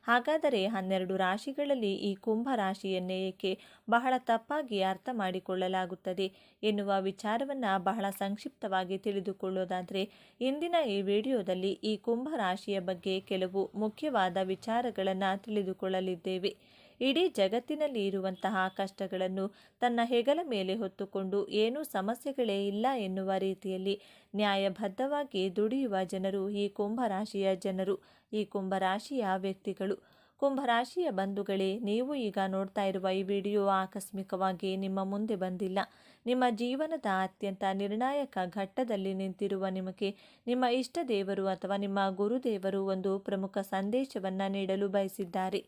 ಹಾಗಾದರೆ 12 ರಾಶಿಗಳಲ್ಲಿ ಈ ಕುಂಭ ರಾಶಿಯನ್ನೇ ಏಕೆ ಬಹಳ ತಪ್ಪಾಗಿ ಅರ್ಥ ಮಾಡಿಕೊಳ್ಳಲಾಗುತ್ತದೆ ಎನ್ನುವ ವಿಚಾರವನ್ನು ಬಹಳ ಸಂಕ್ಷಿಪ್ತವಾಗಿ ತಿಳಿದುಕೊಳ್ಳೋದಾದರೆ, ಇಂದಿನ ಈ ವಿಡಿಯೋದಲ್ಲಿ ಈ ಕುಂಭ ರಾಶಿಯ ಬಗ್ಗೆ ಕೆಲವು ಮುಖ್ಯವಾದ ವಿಚಾರಗಳನ್ನು ತಿಳಿದುಕೊಳ್ಳಲಿದ್ದೇವೆ. ಇಡೀ ಜಗತ್ತಿನಲ್ಲಿ ಇರುವಂತಹ ಕಷ್ಟಗಳನ್ನು ತನ್ನ ಹೆಗಲ ಮೇಲೆ ಹೊತ್ತುಕೊಂಡು ಏನೂ ಸಮಸ್ಯೆಗಳೇ ಇಲ್ಲ ಎನ್ನುವ ರೀತಿಯಲ್ಲಿ ನ್ಯಾಯಬದ್ಧವಾಗಿ ದುಡಿಯುವ ಜನರು ಈ ಕುಂಭರಾಶಿಯ ಜನರು, ಈ ಕುಂಭರಾಶಿಯ ವ್ಯಕ್ತಿಗಳು. ಕುಂಭರಾಶಿಯ ಬಂಧುಗಳೇ, ನೀವು ಈಗ ನೋಡ್ತಾ ಇರುವ ಈ ವಿಡಿಯೋ ಆಕಸ್ಮಿಕವಾಗಿ ನಿಮ್ಮ ಮುಂದೆ ಬಂದಿಲ್ಲ. ನಿಮ್ಮ ಜೀವನದ ಅತ್ಯಂತ ನಿರ್ಣಾಯಕ ಘಟ್ಟದಲ್ಲಿ ನಿಂತಿರುವ ನಿಮಗೆ ನಿಮ್ಮ ಇಷ್ಟ ದೇವರು ಅಥವಾ ನಿಮ್ಮ ಗುರುದೇವರು ಒಂದು ಪ್ರಮುಖ ಸಂದೇಶವನ್ನು ನೀಡಲು ಬಯಸಿದ್ದಾರೆ.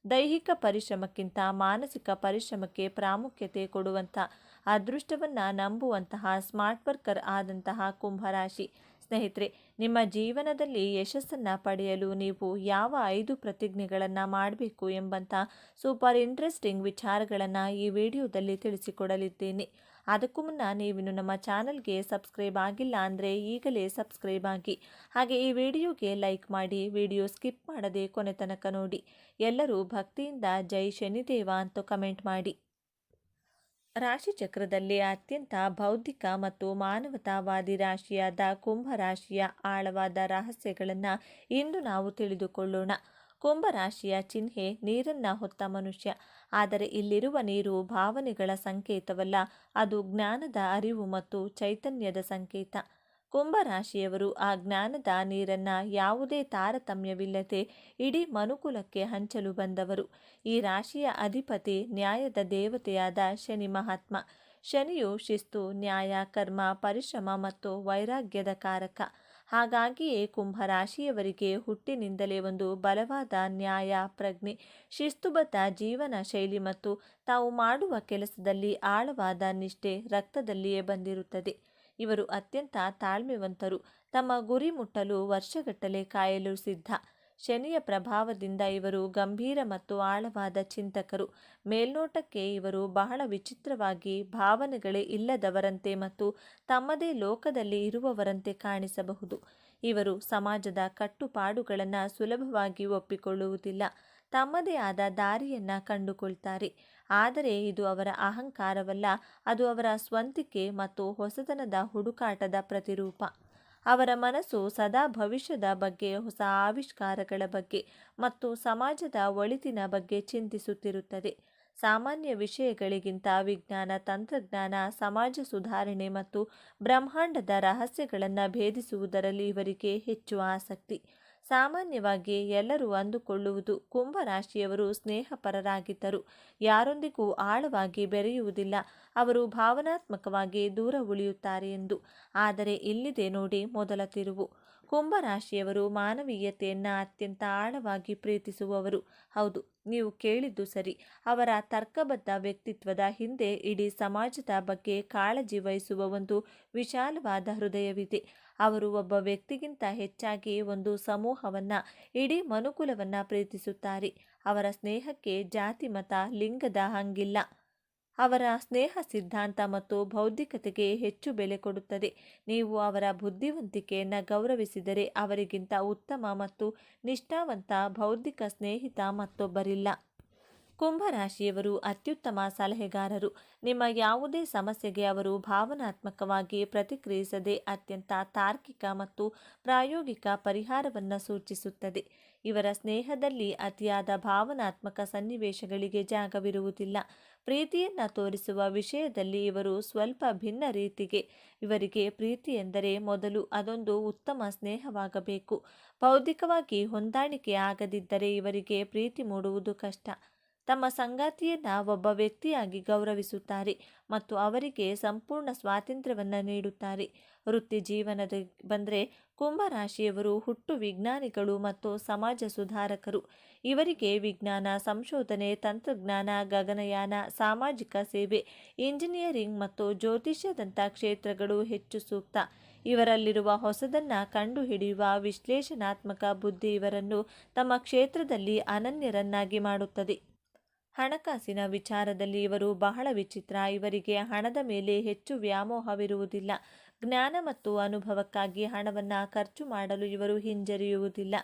ದೈಹಿಕ ಪರಿಶ್ರಮಕ್ಕಿಂತ ಮಾನಸಿಕ ಪರಿಶ್ರಮಕ್ಕೆ ಪ್ರಾಮುಖ್ಯತೆ ಕೊಡುವಂಥ, ಅದೃಷ್ಟವನ್ನು ನಂಬುವಂತಹ ಸ್ಮಾರ್ಟ್ ವರ್ಕರ್ ಆದಂತಹ ಕುಂಭರಾಶಿ ಸ್ನೇಹಿತರೆ, ನಿಮ್ಮ ಜೀವನದಲ್ಲಿ ಯಶಸ್ಸನ್ನು ಪಡೆಯಲು ನೀವು ಯಾವ 5 ಪ್ರತಿಜ್ಞೆಗಳನ್ನು ಮಾಡಬೇಕು ಎಂಬಂಥ ಸೂಪರ್ ಇಂಟ್ರೆಸ್ಟಿಂಗ್ ವಿಚಾರಗಳನ್ನು ಈ ವಿಡಿಯೋದಲ್ಲಿ ತಿಳಿಸಿಕೊಡಲಿದ್ದೇನೆ. ಅದಕ್ಕೂ ಮುನ್ನ ನೀವಿನ್ನು ನಮ್ಮ ಚಾನಲ್ಗೆ ಸಬ್ಸ್ಕ್ರೈಬ್ ಆಗಿಲ್ಲ ಅಂದರೆ ಈಗಲೇ ಸಬ್ಸ್ಕ್ರೈಬ್ ಆಗಿ, ಹಾಗೆ ಈ ವಿಡಿಯೋಗೆ ಲೈಕ್ ಮಾಡಿ, ವಿಡಿಯೋ ಸ್ಕಿಪ್ ಮಾಡದೆ ಕೊನೆ ತನಕ ನೋಡಿ. ಎಲ್ಲರೂ ಭಕ್ತಿಯಿಂದ ಜೈ ಶನಿದೇವ ಅಂತ ಕಮೆಂಟ್ ಮಾಡಿ. ರಾಶಿಚಕ್ರದಲ್ಲಿ ಅತ್ಯಂತ ಬೌದ್ಧಿಕ ಮತ್ತು ಮಾನವತಾವಾದಿ ರಾಶಿಯಾದ ಕುಂಭ ರಾಶಿಯ ಆಳವಾದ ರಹಸ್ಯಗಳನ್ನು ಇಂದು ನಾವು ತಿಳಿದುಕೊಳ್ಳೋಣ. ಕುಂಭ ರಾಶಿಯ ಚಿಹ್ನೆ ನೀರನ್ನು ಹೊತ್ತ ಮನುಷ್ಯ. ಆದರೆ ಇಲ್ಲಿರುವ ನೀರು ಭಾವನೆಗಳ ಸಂಕೇತವಲ್ಲ, ಅದು ಜ್ಞಾನದ ಅರಿವು ಮತ್ತು ಚೈತನ್ಯದ ಸಂಕೇತ. ಕುಂಭ ರಾಶಿಯವರು ಆ ಜ್ಞಾನದ ನೀರನ್ನು ಯಾವುದೇ ತಾರತಮ್ಯವಿಲ್ಲದೆ ಇಡೀ ಮನುಕುಲಕ್ಕೆ ಹಂಚಲು ಬಂದವರು. ಈ ರಾಶಿಯ ಅಧಿಪತಿ ನ್ಯಾಯದ ದೇವತೆಯಾದ ಶನಿ ಮಹಾತ್ಮ. ಶನಿಯು ಶಿಸ್ತು, ನ್ಯಾಯ, ಕರ್ಮ, ಪರಿಶ್ರಮ ಮತ್ತು ವೈರಾಗ್ಯದ ಕಾರಕ. ಹಾಗಾಗಿಯೇ ಕುಂಭ ರಾಶಿಯವರಿಗೆ ಹುಟ್ಟಿನಿಂದಲೇ ಒಂದು ಬಲವಾದ ನ್ಯಾಯ ಪ್ರಜ್ಞೆ, ಶಿಸ್ತುಬದ್ಧ ಜೀವನ ಶೈಲಿ ಮತ್ತು ತಾವು ಮಾಡುವ ಕೆಲಸದಲ್ಲಿ ಆಳವಾದ ನಿಷ್ಠೆ ರಕ್ತದಲ್ಲಿಯೇ ಬಂದಿರುತ್ತದೆ. ಇವರು ಅತ್ಯಂತ ತಾಳ್ಮೆವಂತರು. ತಮ್ಮ ಗುರಿ ಮುಟ್ಟಲು ವರ್ಷಗಟ್ಟಲೆ ಕಾಯಲು ಸಿದ್ಧ. ಶನಿಯ ಪ್ರಭಾವದಿಂದ ಇವರು ಗಂಭೀರ ಮತ್ತು ಆಳವಾದ ಚಿಂತಕರು. ಮೇಲ್ನೋಟಕ್ಕೆ ಇವರು ಬಹಳ ವಿಚಿತ್ರವಾಗಿ, ಭಾವನೆಗಳೇ ಇಲ್ಲದವರಂತೆ ಮತ್ತು ತಮ್ಮದೇ ಲೋಕದಲ್ಲಿ ಇರುವವರಂತೆ ಕಾಣಿಸಬಹುದು. ಇವರು ಸಮಾಜದ ಕಟ್ಟುಪಾಡುಗಳನ್ನು ಸುಲಭವಾಗಿ ಒಪ್ಪಿಕೊಳ್ಳುವುದಿಲ್ಲ. ತಮ್ಮದೇ ಆದ ದಾರಿಯನ್ನು ಕಂಡುಕೊಳ್ತಾರೆ. ಆದರೆ ಇದು ಅವರ ಅಹಂಕಾರವಲ್ಲ, ಅದು ಅವರ ಸ್ವಂತಿಕೆ ಮತ್ತು ಹೊಸತನದ ಹುಡುಕಾಟದ ಪ್ರತಿರೂಪ. ಅವರ ಮನಸ್ಸು ಸದಾ ಭವಿಷ್ಯದ ಬಗ್ಗೆ, ಹೊಸ ಆವಿಷ್ಕಾರಗಳ ಬಗ್ಗೆ ಮತ್ತು ಸಮಾಜದ ಒಳಿತಿನ ಬಗ್ಗೆ ಚಿಂತಿಸುತ್ತಿರುತ್ತದೆ. ಸಾಮಾನ್ಯ ವಿಷಯಗಳಿಗಿಂತ ವಿಜ್ಞಾನ, ತಂತ್ರಜ್ಞಾನ, ಸಮಾಜ ಸುಧಾರಣೆ ಮತ್ತು ಬ್ರಹ್ಮಾಂಡದ ರಹಸ್ಯಗಳನ್ನು ಭೇದಿಸುವುದರಲ್ಲಿ ಇವರಿಗೆ ಹೆಚ್ಚು ಆಸಕ್ತಿ. ಸಾಮಾನ್ಯವಾಗಿ ಎಲ್ಲರೂ ಅಂದುಕೊಳ್ಳುವುದು ಕುಂಭ ರಾಶಿಯವರು ಸ್ನೇಹಪರರಾಗಿದ್ದರು. ಯಾರೊಂದಿಗೂ ಆಳವಾಗಿ ಬೆರೆಯುವುದಿಲ್ಲ, ಅವರು ಭಾವನಾತ್ಮಕವಾಗಿ ದೂರ ಉಳಿಯುತ್ತಾರೆ ಎಂದು. ಆದರೆ ಇಲ್ಲಿದೆ ನೋಡಿ ಮೊದಲ ತಿರುವು. ಕುಂಭ ರಾಶಿಯವರು ಮಾನವೀಯತೆಯನ್ನು ಅತ್ಯಂತ ಆಳವಾಗಿ ಪ್ರೀತಿಸುವವರು. ಹೌದು, ನೀವು ಕೇಳಿದ್ದು ಸರಿ. ಅವರ ತರ್ಕಬದ್ಧ ವ್ಯಕ್ತಿತ್ವದ ಹಿಂದೆ ಇಡೀ ಸಮಾಜದ ಬಗ್ಗೆ ಕಾಳಜಿ ವಹಿಸುವ ಒಂದು ವಿಶಾಲವಾದ ಹೃದಯವಿದೆ. ಅವರು ಒಬ್ಬ ವ್ಯಕ್ತಿಗಿಂತ ಹೆಚ್ಚಾಗಿ ಒಂದು ಸಮೂಹವನ್ನು, ಇಡೀ ಮನುಕುಲವನ್ನು ಪ್ರೀತಿಸುತ್ತಾರೆ. ಅವರ ಸ್ನೇಹಕ್ಕೆ ಜಾತಿ, ಮತ, ಲಿಂಗದ ಹಂಗಿಲ್ಲ. ಅವರ ಸ್ನೇಹ ಸಿದ್ಧಾಂತ ಮತ್ತು ಬೌದ್ಧಿಕತೆಗೆ ಹೆಚ್ಚು ಬೆಲೆ ಕೊಡುತ್ತದೆ. ನೀವು ಅವರ ಬುದ್ಧಿವಂತಿಕೆಯನ್ನು ಗೌರವಿಸಿದರೆ ಅವರಿಗಿಂತ ಉತ್ತಮ ಮತ್ತು ನಿಷ್ಠಾವಂತ ಬೌದ್ಧಿಕ ಸ್ನೇಹಿತ ಮತ್ತೊಬ್ಬರಿಲ್ಲ. ಕುಂಭ ರಾಶಿಯವರು ಅತ್ಯುತ್ತಮ ಸಲಹೆಗಾರರು. ನಿಮ್ಮ ಯಾವುದೇ ಸಮಸ್ಯೆಗೆ ಅವರು ಭಾವನಾತ್ಮಕವಾಗಿ ಪ್ರತಿಕ್ರಿಯಿಸದೆ ಅತ್ಯಂತ ತಾರ್ಕಿಕ ಮತ್ತು ಪ್ರಾಯೋಗಿಕ ಪರಿಹಾರವನ್ನು ಸೂಚಿಸುತ್ತದೆ. ಇವರ ಸ್ನೇಹದಲ್ಲಿ ಅತಿಯಾದ ಭಾವನಾತ್ಮಕ ಸನ್ನಿವೇಶಗಳಿಗೆ ಜಾಗವಿರುವುದಿಲ್ಲ. ಪ್ರೀತಿಯನ್ನು ತೋರಿಸುವ ವಿಷಯದಲ್ಲಿ ಇವರು ಸ್ವಲ್ಪ ಭಿನ್ನ ರೀತಿಗೆ. ಇವರಿಗೆ ಪ್ರೀತಿ ಎಂದರೆ ಮೊದಲು ಅದೊಂದು ಉತ್ತಮ ಸ್ನೇಹವಾಗಬೇಕು. ಬೌದ್ಧಿಕವಾಗಿ ಹೊಂದಾಣಿಕೆ ಆಗದಿದ್ದರೆ ಇವರಿಗೆ ಪ್ರೀತಿ ಮೂಡುವುದು ಕಷ್ಟ. ತಮ್ಮ ಸಂಗಾತಿಯನ್ನ ಒಬ್ಬ ವ್ಯಕ್ತಿಯಾಗಿ ಗೌರವಿಸುತ್ತಾರೆ ಮತ್ತು ಅವರಿಗೆ ಸಂಪೂರ್ಣ ಸ್ವಾತಂತ್ರ್ಯವನ್ನು ನೀಡುತ್ತಾರೆ. ವೃತ್ತಿ ಜೀವನದ ಬಂದರೆ ಕುಂಭ ರಾಶಿಯವರು ಹುಟ್ಟು ವಿಜ್ಞಾನಿಗಳು ಮತ್ತು ಸಮಾಜ ಸುಧಾರಕರು. ಇವರಿಗೆ ವಿಜ್ಞಾನ, ಸಂಶೋಧನೆ, ತಂತ್ರಜ್ಞಾನ, ಗಗನಯಾನ, ಸಾಮಾಜಿಕ ಸೇವೆ, ಇಂಜಿನಿಯರಿಂಗ್ ಮತ್ತು ಜ್ಯೋತಿಷ್ಯದಂಥ ಕ್ಷೇತ್ರಗಳು ಹೆಚ್ಚು ಸೂಕ್ತ. ಇವರಲ್ಲಿರುವ ಹೊಸದನ್ನು ಕಂಡುಹಿಡಿಯುವ ವಿಶ್ಲೇಷಣಾತ್ಮಕ ಬುದ್ಧಿ ಇವರನ್ನು ತಮ್ಮ ಕ್ಷೇತ್ರದಲ್ಲಿ ಅನನ್ಯರನ್ನಾಗಿ ಮಾಡುತ್ತದೆ. ಹಣಕಾಸಿನ ವಿಚಾರದಲ್ಲಿ ಇವರು ಬಹಳ ವಿಚಿತ್ರ. ಇವರಿಗೆ ಹಣದ ಮೇಲೆ ಹೆಚ್ಚು ವ್ಯಾಮೋಹವಿರುವುದಿಲ್ಲ. ಜ್ಞಾನ ಮತ್ತು ಅನುಭವಕ್ಕಾಗಿ ಹಣವನ್ನು ಖರ್ಚು ಮಾಡಲು ಇವರು ಹಿಂಜರಿಯುವುದಿಲ್ಲ.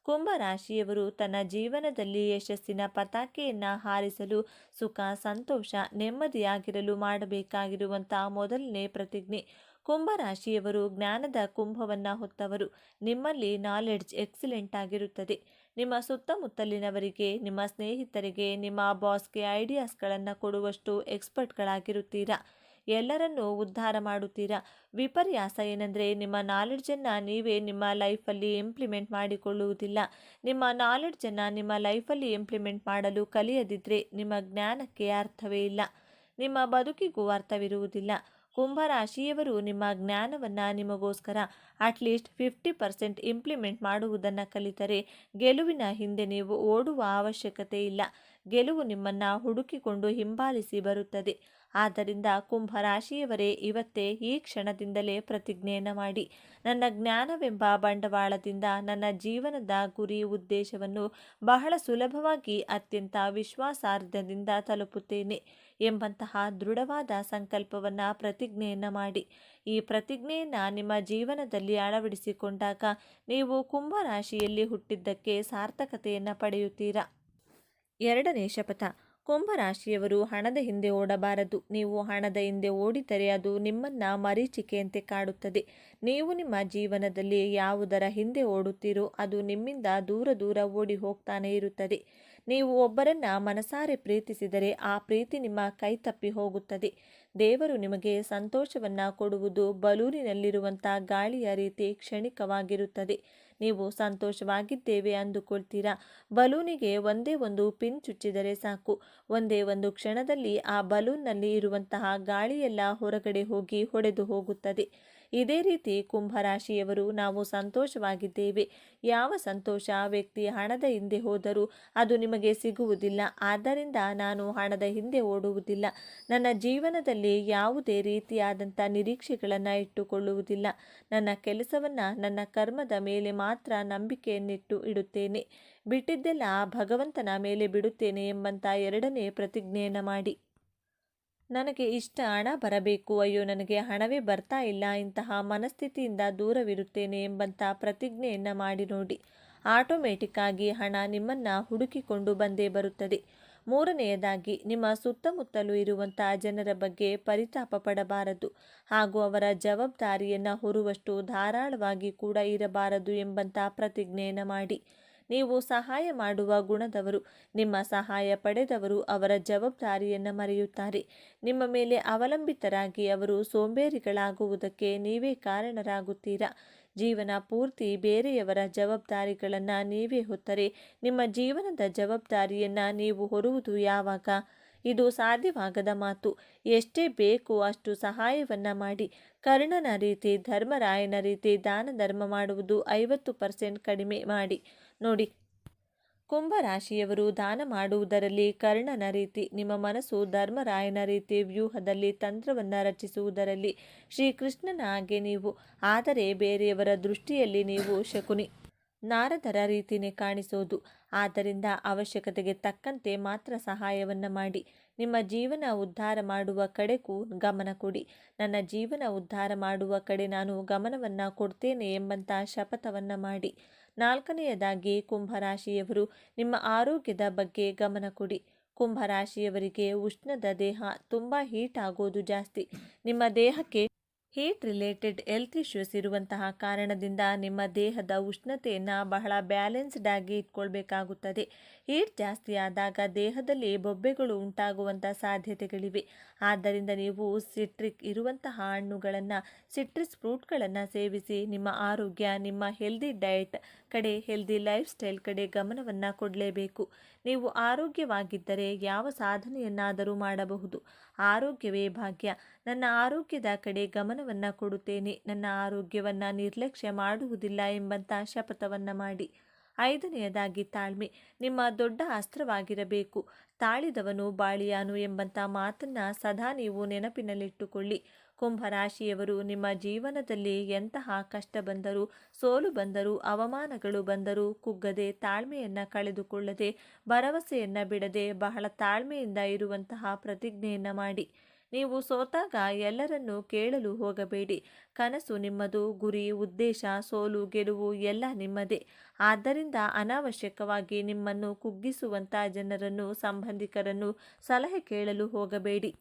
ಕುಂಭ ರಾಶಿಯವರು ತನ್ನ ಜೀವನದಲ್ಲಿ ಯಶಸ್ಸಿನ ಪತಾಕೆಯನ್ನು ಹಾರಿಸಲು ಸುಖ, ಸಂತೋಷ, ನೆಮ್ಮದಿಯಾಗಿರಲು ಮಾಡಬೇಕಾಗಿರುವಂಥ ಮೊದಲನೇ ಪ್ರತಿಜ್ಞೆ. ಕುಂಭ ರಾಶಿಯವರು ಜ್ಞಾನದ ಕುಂಭವನ್ನು ಹೊತ್ತವರು. ನಿಮ್ಮಲ್ಲಿ ನಾಲೆಡ್ಜ್ ಎಕ್ಸಲೆಂಟ್ ಆಗಿರುತ್ತದೆ. ನಿಮ್ಮ ಸುತ್ತಮುತ್ತಲಿನವರಿಗೆ, ನಿಮ್ಮ ಸ್ನೇಹಿತರಿಗೆ, ನಿಮ್ಮ ಬಾಸ್ಗೆ ಐಡಿಯಾಸ್ಗಳನ್ನು ಕೊಡುವಷ್ಟು ಎಕ್ಸ್ಪರ್ಟ್ಗಳಾಗಿರುತ್ತೀರಾ. ಎಲ್ಲರನ್ನೂ ಉದ್ಧಾರ ಮಾಡುತ್ತೀರಾ. ವಿಪರ್ಯಾಸ ಏನೆಂದರೆ ನಿಮ್ಮ ನಾಲೆಡ್ಜನ್ನು ನೀವೇ ನಿಮ್ಮ ಲೈಫಲ್ಲಿ ಇಂಪ್ಲಿಮೆಂಟ್ ಮಾಡಿಕೊಳ್ಳುವುದಿಲ್ಲ. ನಿಮ್ಮ ನಾಲೆಡ್ಜನ್ನು ನಿಮ್ಮ ಲೈಫಲ್ಲಿ ಇಂಪ್ಲಿಮೆಂಟ್ ಮಾಡಲು ಕಲಿಯದಿದ್ದರೆ ನಿಮ್ಮ ಜ್ಞಾನಕ್ಕೆ ಅರ್ಥವೇ ಇಲ್ಲ, ನಿಮ್ಮ ಬದುಕಿಗೂ ಅರ್ಥವಿರುವುದಿಲ್ಲ. ಕುಂಭ ರಾಶಿಯವರು ನಿಮ್ಮ ಜ್ಞಾನವನ್ನು ನಿಮಗೋಸ್ಕರ ಅಟ್ಲೀಸ್ಟ್ 50% ಇಂಪ್ಲಿಮೆಂಟ್ ಮಾಡುವುದನ್ನು ಕಲಿತರೆ ಗೆಲುವಿನ ಹಿಂದೆ ನೀವು ಓಡುವ ಅವಶ್ಯಕತೆ ಇಲ್ಲ. ಗೆಲುವು ನಿಮ್ಮನ್ನು ಹುಡುಕಿಕೊಂಡು ಹಿಂಬಾಲಿಸಿ ಬರುತ್ತದೆ. ಆದ್ದರಿಂದ ಕುಂಭರಾಶಿಯವರೇ, ಇವತ್ತೇ ಈ ಕ್ಷಣದಿಂದಲೇ ಪ್ರತಿಜ್ಞೆಯನ್ನು ಮಾಡಿ, ನನ್ನ ಜ್ಞಾನವೆಂಬ ಬಂಡವಾಳದಿಂದ ನನ್ನ ಜೀವನದ ಗುರಿ ಉದ್ದೇಶವನ್ನು ಬಹಳ ಸುಲಭವಾಗಿ ಅತ್ಯಂತ ವಿಶ್ವಾಸಾರ್ಹದಿಂದ ತಲುಪುತ್ತೇನೆ ಎಂಬಂತಹ ದೃಢವಾದ ಸಂಕಲ್ಪವನ್ನು ಪ್ರತಿಜ್ಞೆಯನ್ನು ಮಾಡಿ. ಈ ಪ್ರತಿಜ್ಞೆಯನ್ನು ನಿಮ್ಮ ಜೀವನದಲ್ಲಿ ಅಳವಡಿಸಿಕೊಂಡಾಗ ನೀವು ಕುಂಭರಾಶಿಯಲ್ಲಿ ಹುಟ್ಟಿದ್ದಕ್ಕೆ ಸಾರ್ಥಕತೆಯನ್ನು ಪಡೆಯುತ್ತೀರಾ. ಎರಡನೇ ಶಪಥ. ಕುಂಭರಾಶಿಯವರು ಹಣದ ಹಿಂದೆ ಓಡಬಾರದು. ನೀವು ಹಣದ ಹಿಂದೆ ಓಡಿದರೆ ಅದು ನಿಮ್ಮನ್ನು ಮರೀಚಿಕೆಯಂತೆ ಕಾಡುತ್ತದೆ. ನೀವು ನಿಮ್ಮ ಜೀವನದಲ್ಲಿ ಯಾವುದರ ಹಿಂದೆ ಓಡುತ್ತೀರೋ ಅದು ನಿಮ್ಮಿಂದ ದೂರ ದೂರ ಓಡಿ ಹೋಗ್ತಾನೆ ಇರುತ್ತದೆ. ನೀವು ಒಬ್ಬರನ್ನ ಮನಸಾರೆ ಪ್ರೀತಿಸಿದರೆ ಆ ಪ್ರೀತಿ ನಿಮ್ಮ ಕೈ ತಪ್ಪಿ ಹೋಗುತ್ತದೆ. ದೇವರು ನಿಮಗೆ ಸಂತೋಷವನ್ನು ಕೊಡುವುದು ಬಲೂನಿನಲ್ಲಿರುವಂಥ ಗಾಳಿಯ ರೀತಿ ಕ್ಷಣಿಕವಾಗಿರುತ್ತದೆ. ನೀವು ಸಂತೋಷವಾಗಿದ್ದೇವೆ ಅಂದುಕೊಳ್ತೀರಾ. ಬಲೂನಿಗೆ ಒಂದೇ ಒಂದು ಪಿನ್ ಚುಚ್ಚಿದರೆ ಸಾಕು, ಒಂದೇ ಒಂದು ಕ್ಷಣದಲ್ಲಿ ಆ ಬಲೂನ್ನಲ್ಲಿ ಇರುವಂತಹ ಗಾಳಿಯೆಲ್ಲ ಹೊರಗಡೆ ಹೋಗಿ ಹೊಡೆದು ಹೋಗುತ್ತದೆ. ಇದೇ ರೀತಿ ಕುಂಭರಾಶಿಯವರು ನಾವು ಸಂತೋಷವಾಗಿದ್ದೇವೆ. ಯಾವ ಸಂತೋಷ ವ್ಯಕ್ತಿ ಹಣದ ಹಿಂದೆ ಹೋದರೂ ಅದು ನಿಮಗೆ ಸಿಗುವುದಿಲ್ಲ. ಆದ್ದರಿಂದ ನಾನು ಹಣದ ಹಿಂದೆ ಓಡುವುದಿಲ್ಲ. ನನ್ನ ಜೀವನದಲ್ಲಿ ಯಾವುದೇ ರೀತಿಯಾದಂಥ ನಿರೀಕ್ಷೆಗಳನ್ನು ಇಟ್ಟುಕೊಳ್ಳುವುದಿಲ್ಲ. ನನ್ನ ಕೆಲಸವನ್ನು ನನ್ನ ಕರ್ಮದ ಮೇಲೆ ಮಾತ್ರ ನಂಬಿಕೆಯನ್ನಿಟ್ಟು ಇಡುತ್ತೇನೆ. ಬಿಟ್ಟಿದ್ದೆಲ್ಲ ಭಗವಂತನ ಮೇಲೆ ಬಿಡುತ್ತೇನೆ ಎಂಬಂಥ ಎರಡನೇ ಪ್ರತಿಜ್ಞೆಯನ್ನು ಮಾಡಿ. ನನಗೆ ಇಷ್ಟ ಹಣ ಬರಬೇಕು, ಅಯ್ಯೋ ನನಗೆ ಹಣವೇ ಬರ್ತಾ ಇಲ್ಲ, ಇಂತಹ ಮನಸ್ಥಿತಿಯಿಂದ ದೂರವಿರುತ್ತೇನೆ ಎಂಬಂಥ ಪ್ರತಿಜ್ಞೆಯನ್ನು ಮಾಡಿ ನೋಡಿ. ಆಟೋಮೆಟಿಕ್ ಆಗಿ ಹಣ ನಿಮ್ಮನ್ನು ಹುಡುಕಿಕೊಂಡು ಬಂದೇ ಬರುತ್ತದೆ. ಮೂರನೆಯದಾಗಿ, ನಿಮ್ಮ ಸುತ್ತಮುತ್ತಲೂ ಇರುವಂಥ ಜನರ ಬಗ್ಗೆ ಪರಿತಾಪ ಪಡಬಾರದು ಹಾಗೂ ಅವರ ಜವಾಬ್ದಾರಿಯನ್ನು ಹೊರುವಷ್ಟು ಧಾರಾಳವಾಗಿ ಕೂಡ ಇರಬಾರದು ಎಂಬಂಥ ಪ್ರತಿಜ್ಞೆಯನ್ನು ಮಾಡಿ. ನೀವು ಸಹಾಯ ಮಾಡುವ ಗುಣದವರು. ನಿಮ್ಮ ಸಹಾಯ ಪಡೆದವರು ಅವರ ಜವಾಬ್ದಾರಿಯನ್ನು ಮರೆಯುತ್ತಾರೆ. ನಿಮ್ಮ ಮೇಲೆ ಅವಲಂಬಿತರಾಗಿ ಅವರು ಸೋಂಬೇರಿಗಳಾಗುವುದಕ್ಕೆ ನೀವೇ ಕಾರಣರಾಗುತ್ತೀರಾ. ಜೀವನ ಪೂರ್ತಿ ಬೇರೆಯವರ ಜವಾಬ್ದಾರಿಗಳನ್ನು ನೀವೇ ಹೊತ್ತರೆ ನಿಮ್ಮ ಜೀವನದ ಜವಾಬ್ದಾರಿಯನ್ನು ನೀವು ಹೊರುವುದು ಯಾವಾಗ? ಇದು ಸಾಧ್ಯವಾಗದ ಮಾತು. ಎಷ್ಟೇ ಬೇಕು ಅಷ್ಟು ಸಹಾಯವನ್ನು ಮಾಡಿ. ಕರ್ಣನ ರೀತಿ, ಧರ್ಮರಾಯನ ರೀತಿ ದಾನ ಧರ್ಮ ಮಾಡುವುದು 50% ಕಡಿಮೆ ಮಾಡಿ ನೋಡಿ. ಕುಂಭರಾಶಿಯವರು ದಾನ ಮಾಡುವುದರಲ್ಲಿ ಕರ್ಣನ ರೀತಿ, ನಿಮ್ಮ ಮನಸ್ಸು ಧರ್ಮರಾಯನ ರೀತಿ ವ್ಯೂಹದಲ್ಲಿ ತಂತ್ರವನ್ನು ರಚಿಸುವುದರಲ್ಲಿ ಶ್ರೀಕೃಷ್ಣನ ಹಾಗೆ ನೀವು, ಆದರೆ ಬೇರೆಯವರ ದೃಷ್ಟಿಯಲ್ಲಿ ನೀವು ಶಕುನಿ ನಾರದರ ರೀತಿಯೇ ಕಾಣಿಸೋದು. ಆದ್ದರಿಂದ ಅವಶ್ಯಕತೆಗೆ ತಕ್ಕಂತೆ ಮಾತ್ರ ಸಹಾಯವನ್ನು ಮಾಡಿ. ನಿಮ್ಮ ಜೀವನ ಉದ್ಧಾರ ಮಾಡುವ ಕಡೆಗೂ ಗಮನ ಕೊಡಿ. ನನ್ನ ಜೀವನ ಉದ್ಧಾರ ಮಾಡುವ ಕಡೆ ನಾನು ಗಮನವನ್ನು ಕೊಡ್ತೇನೆ ಎಂಬಂಥ ಶಪಥವನ್ನು ಮಾಡಿ. ನಾಲ್ಕನೆಯದಾಗಿ, ಕುಂಭರಾಶಿಯವರು ನಿಮ್ಮ ಆರೋಗ್ಯದ ಬಗ್ಗೆ ಗಮನ ಕೊಡಿ. ಕುಂಭರಾಶಿಯವರಿಗೆ ಉಷ್ಣದ ದೇಹ, ತುಂಬ ಹೀಟ್ ಆಗೋದು ಜಾಸ್ತಿ. ನಿಮ್ಮ ದೇಹಕ್ಕೆ ಹೀಟ್ ರಿಲೇಟೆಡ್ ಹೆಲ್ತ್ ಇಶ್ಯೂಸ್ ಇರುವಂತಹ ಕಾರಣದಿಂದ ನಿಮ್ಮ ದೇಹದ ಉಷ್ಣತೆಯನ್ನು ಬಹಳ ಬ್ಯಾಲೆನ್ಸ್ಡ್ ಆಗಿ ಇಟ್ಕೊಳ್ಬೇಕಾಗುತ್ತದೆ. ಹೀಟ್ ಜಾಸ್ತಿ ಆದಾಗ ದೇಹದಲ್ಲಿ ಬೊಬ್ಬೆಗಳು ಉಂಟಾಗುವಂಥ ಸಾಧ್ಯತೆಗಳಿವೆ. ಆದ್ದರಿಂದ ನೀವು ಸಿಟ್ರಿಕ್ ಇರುವಂತಹ ಹಣ್ಣುಗಳನ್ನು, ಸಿಟ್ರಸ್ ಫ್ರೂಟ್ಗಳನ್ನು ಸೇವಿಸಿ ನಿಮ್ಮ ಆರೋಗ್ಯ, ನಿಮ್ಮ ಹೆಲ್ದಿ ಡಯಟ್ ಕಡೆ, ಹೆಲ್ದಿ ಲೈಫ್ ಸ್ಟೈಲ್ ಕಡೆ ಗಮನವನ್ನು ಕೊಡಲೇಬೇಕು. ನೀವು ಆರೋಗ್ಯವಾಗಿದ್ದರೆ ಯಾವ ಸಾಧನೆಯನ್ನಾದರೂ ಮಾಡಬಹುದು. ಆರೋಗ್ಯವೇ ಭಾಗ್ಯ. ನನ್ನ ಆರೋಗ್ಯದ ಕಡೆ ಗಮನವನ್ನು ಕೊಡುತ್ತೇನೆ, ನನ್ನ ಆರೋಗ್ಯವನ್ನು ನಿರ್ಲಕ್ಷ್ಯ ಮಾಡುವುದಿಲ್ಲ ಎಂಬಂಥ ಶಪಥವನ್ನು ಮಾಡಿ. ಐದನೆಯದಾಗಿ, ತಾಳ್ಮೆ ನಿಮ್ಮ ದೊಡ್ಡ ಅಸ್ತ್ರವಾಗಿರಬೇಕು. ತಾಳಿದವನು ಬಾಳಿಯಾನು ಎಂಬಂಥ ಮಾತನ್ನು ಸದಾ ನೀವು ನೆನಪಿನಲ್ಲಿಟ್ಟುಕೊಳ್ಳಿ. ಕುಂಭರಾಶಿಯವರು ನಿಮ್ಮ ಜೀವನದಲ್ಲಿ ಎಂತಹ ಕಷ್ಟ ಬಂದರೂ, ಸೋಲು ಬಂದರೂ, ಅವಮಾನಗಳು ಬಂದರೂ ಕುಗ್ಗದೆ, ತಾಳ್ಮೆಯನ್ನು ಕಳೆದುಕೊಳ್ಳದೆ, ಭರವಸೆಯನ್ನು ಬಿಡದೆ, ಬಹಳ ತಾಳ್ಮೆಯಿಂದ ಇರುವಂತಹ ಪ್ರತಿಜ್ಞೆಯನ್ನು ಮಾಡಿ. ನೀವು ಸೋತಾಗ ಎಲ್ಲರನ್ನೂ ಕೇಳಲು ಹೋಗಬೇಡಿ. ಕನಸು ನಿಮ್ಮದು, ಗುರಿ, ಉದ್ದೇಶ, ಸೋಲು, ಗೆಲುವು ಎಲ್ಲ ನಿಮ್ಮದೇ. ಆದ್ದರಿಂದ ಅನಾವಶ್ಯಕವಾಗಿ ನಿಮ್ಮನ್ನು ಕುಗ್ಗಿಸುವಂಥ ಜನರನ್ನು, ಸಂಬಂಧಿಕರನ್ನು ಸಲಹೆ ಕೇಳಲು ಹೋಗಬೇಡಿ.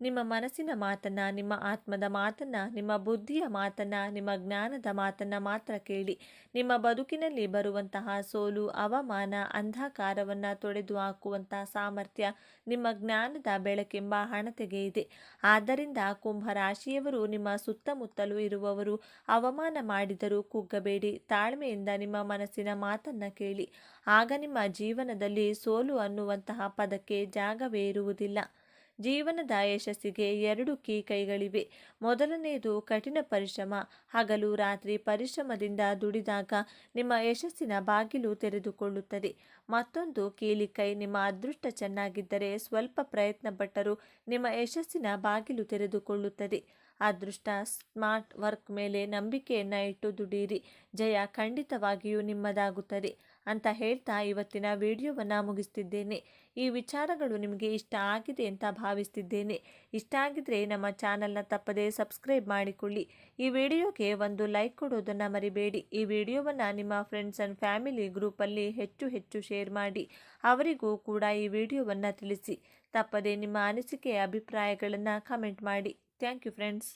ನಿಮ್ಮ ಮನಸ್ಸಿನ ಮಾತನ್ನು, ನಿಮ್ಮ ಆತ್ಮದ ಮಾತನ್ನು, ನಿಮ್ಮ ಬುದ್ಧಿಯ ಮಾತನ್ನು, ನಿಮ್ಮ ಜ್ಞಾನದ ಮಾತನ್ನು ಮಾತ್ರ ಕೇಳಿ. ನಿಮ್ಮ ಬದುಕಿನಲ್ಲಿ ಬರುವಂತಹ ಸೋಲು, ಅವಮಾನ, ಅಂಧಕಾರವನ್ನು ತೊಡೆದು ಹಾಕುವಂಥ ಸಾಮರ್ಥ್ಯ ನಿಮ್ಮ ಜ್ಞಾನದ ಬೆಳಕೆಂಬ ಹಣತೆಗೆ ಇದೆ. ಆದ್ದರಿಂದ ಕುಂಭರಾಶಿಯವರು ನಿಮ್ಮ ಸುತ್ತಮುತ್ತಲೂ ಇರುವವರು ಅವಮಾನ ಮಾಡಿದರೂ ಕುಗ್ಗಬೇಡಿ. ತಾಳ್ಮೆಯಿಂದ ನಿಮ್ಮ ಮನಸ್ಸಿನ ಮಾತನ್ನು ಕೇಳಿ. ಆಗ ನಿಮ್ಮ ಜೀವನದಲ್ಲಿ ಸೋಲು ಅನ್ನುವಂತಹ ಪದಕ್ಕೆ ಜಾಗವೇ ಇರುವುದಿಲ್ಲ. ಜೀವನದ ಯಶಸ್ಸಿಗೆ 2 ಕೈಗಳಿವೆ. ಮೊದಲನೆಯದು ಕಠಿಣ ಪರಿಶ್ರಮ. ಹಗಲು ರಾತ್ರಿ ಪರಿಶ್ರಮದಿಂದ ದುಡಿದಾಗ ನಿಮ್ಮ ಯಶಸ್ಸಿನ ಬಾಗಿಲು ತೆರೆದುಕೊಳ್ಳುತ್ತದೆ. ಮತ್ತೊಂದು ಕೀಲಿಕೈ. ನಿಮ್ಮ ಅದೃಷ್ಟ ಚೆನ್ನಾಗಿದ್ದರೆ ಸ್ವಲ್ಪ ಪ್ರಯತ್ನ ಪಟ್ಟರೂ ನಿಮ್ಮ ಯಶಸ್ಸಿನ ಬಾಗಿಲು ತೆರೆದುಕೊಳ್ಳುತ್ತದೆ. ಅದೃಷ್ಟ ಸ್ಮಾರ್ಟ್ ವರ್ಕ್ ಮೇಲೆ ನಂಬಿಕೆಯನ್ನು ಇಟ್ಟು ದುಡಿಯಿರಿ. ಜಯ ಖಂಡಿತವಾಗಿಯೂ ನಿಮ್ಮದಾಗುತ್ತದೆ ಅಂತ ಹೇಳ್ತಾ ಇವತ್ತಿನ ವಿಡಿಯೋವನ್ನು ಮುಗಿಸ್ತಿದ್ದೇನೆ. ಈ ವಿಚಾರಗಳು ನಿಮಗೆ ಇಷ್ಟ ಆಗಿದೆ ಅಂತ ಭಾವಿಸ್ತಿದ್ದೇನೆ. ಇಷ್ಟ ಆಗಿದ್ರೆ ನಮ್ಮ ಚಾನಲ್ನ ತಪ್ಪದೇ ಸಬ್ಸ್ಕ್ರೈಬ್ ಮಾಡಿಕೊಳ್ಳಿ. ಈ ವಿಡಿಯೋಗೆ ಒಂದು ಲೈಕ್ ಕೊಡೋದನ್ನು ಮರಿಬೇಡಿ. ಈ ವಿಡಿಯೋವನ್ನು ನಿಮ್ಮ ಫ್ರೆಂಡ್ಸ್ ಆ್ಯಂಡ್ ಫ್ಯಾಮಿಲಿ ಗ್ರೂಪಲ್ಲಿ ಹೆಚ್ಚು ಶೇರ್ ಮಾಡಿ. ಅವರಿಗೂ ಕೂಡ ಈ ವಿಡಿಯೋವನ್ನು ತಿಳಿಸಿ. ತಪ್ಪದೇ ನಿಮ್ಮ ಅನಿಸಿಕೆ ಅಭಿಪ್ರಾಯಗಳನ್ನು ಕಮೆಂಟ್ ಮಾಡಿ. Thank you friends.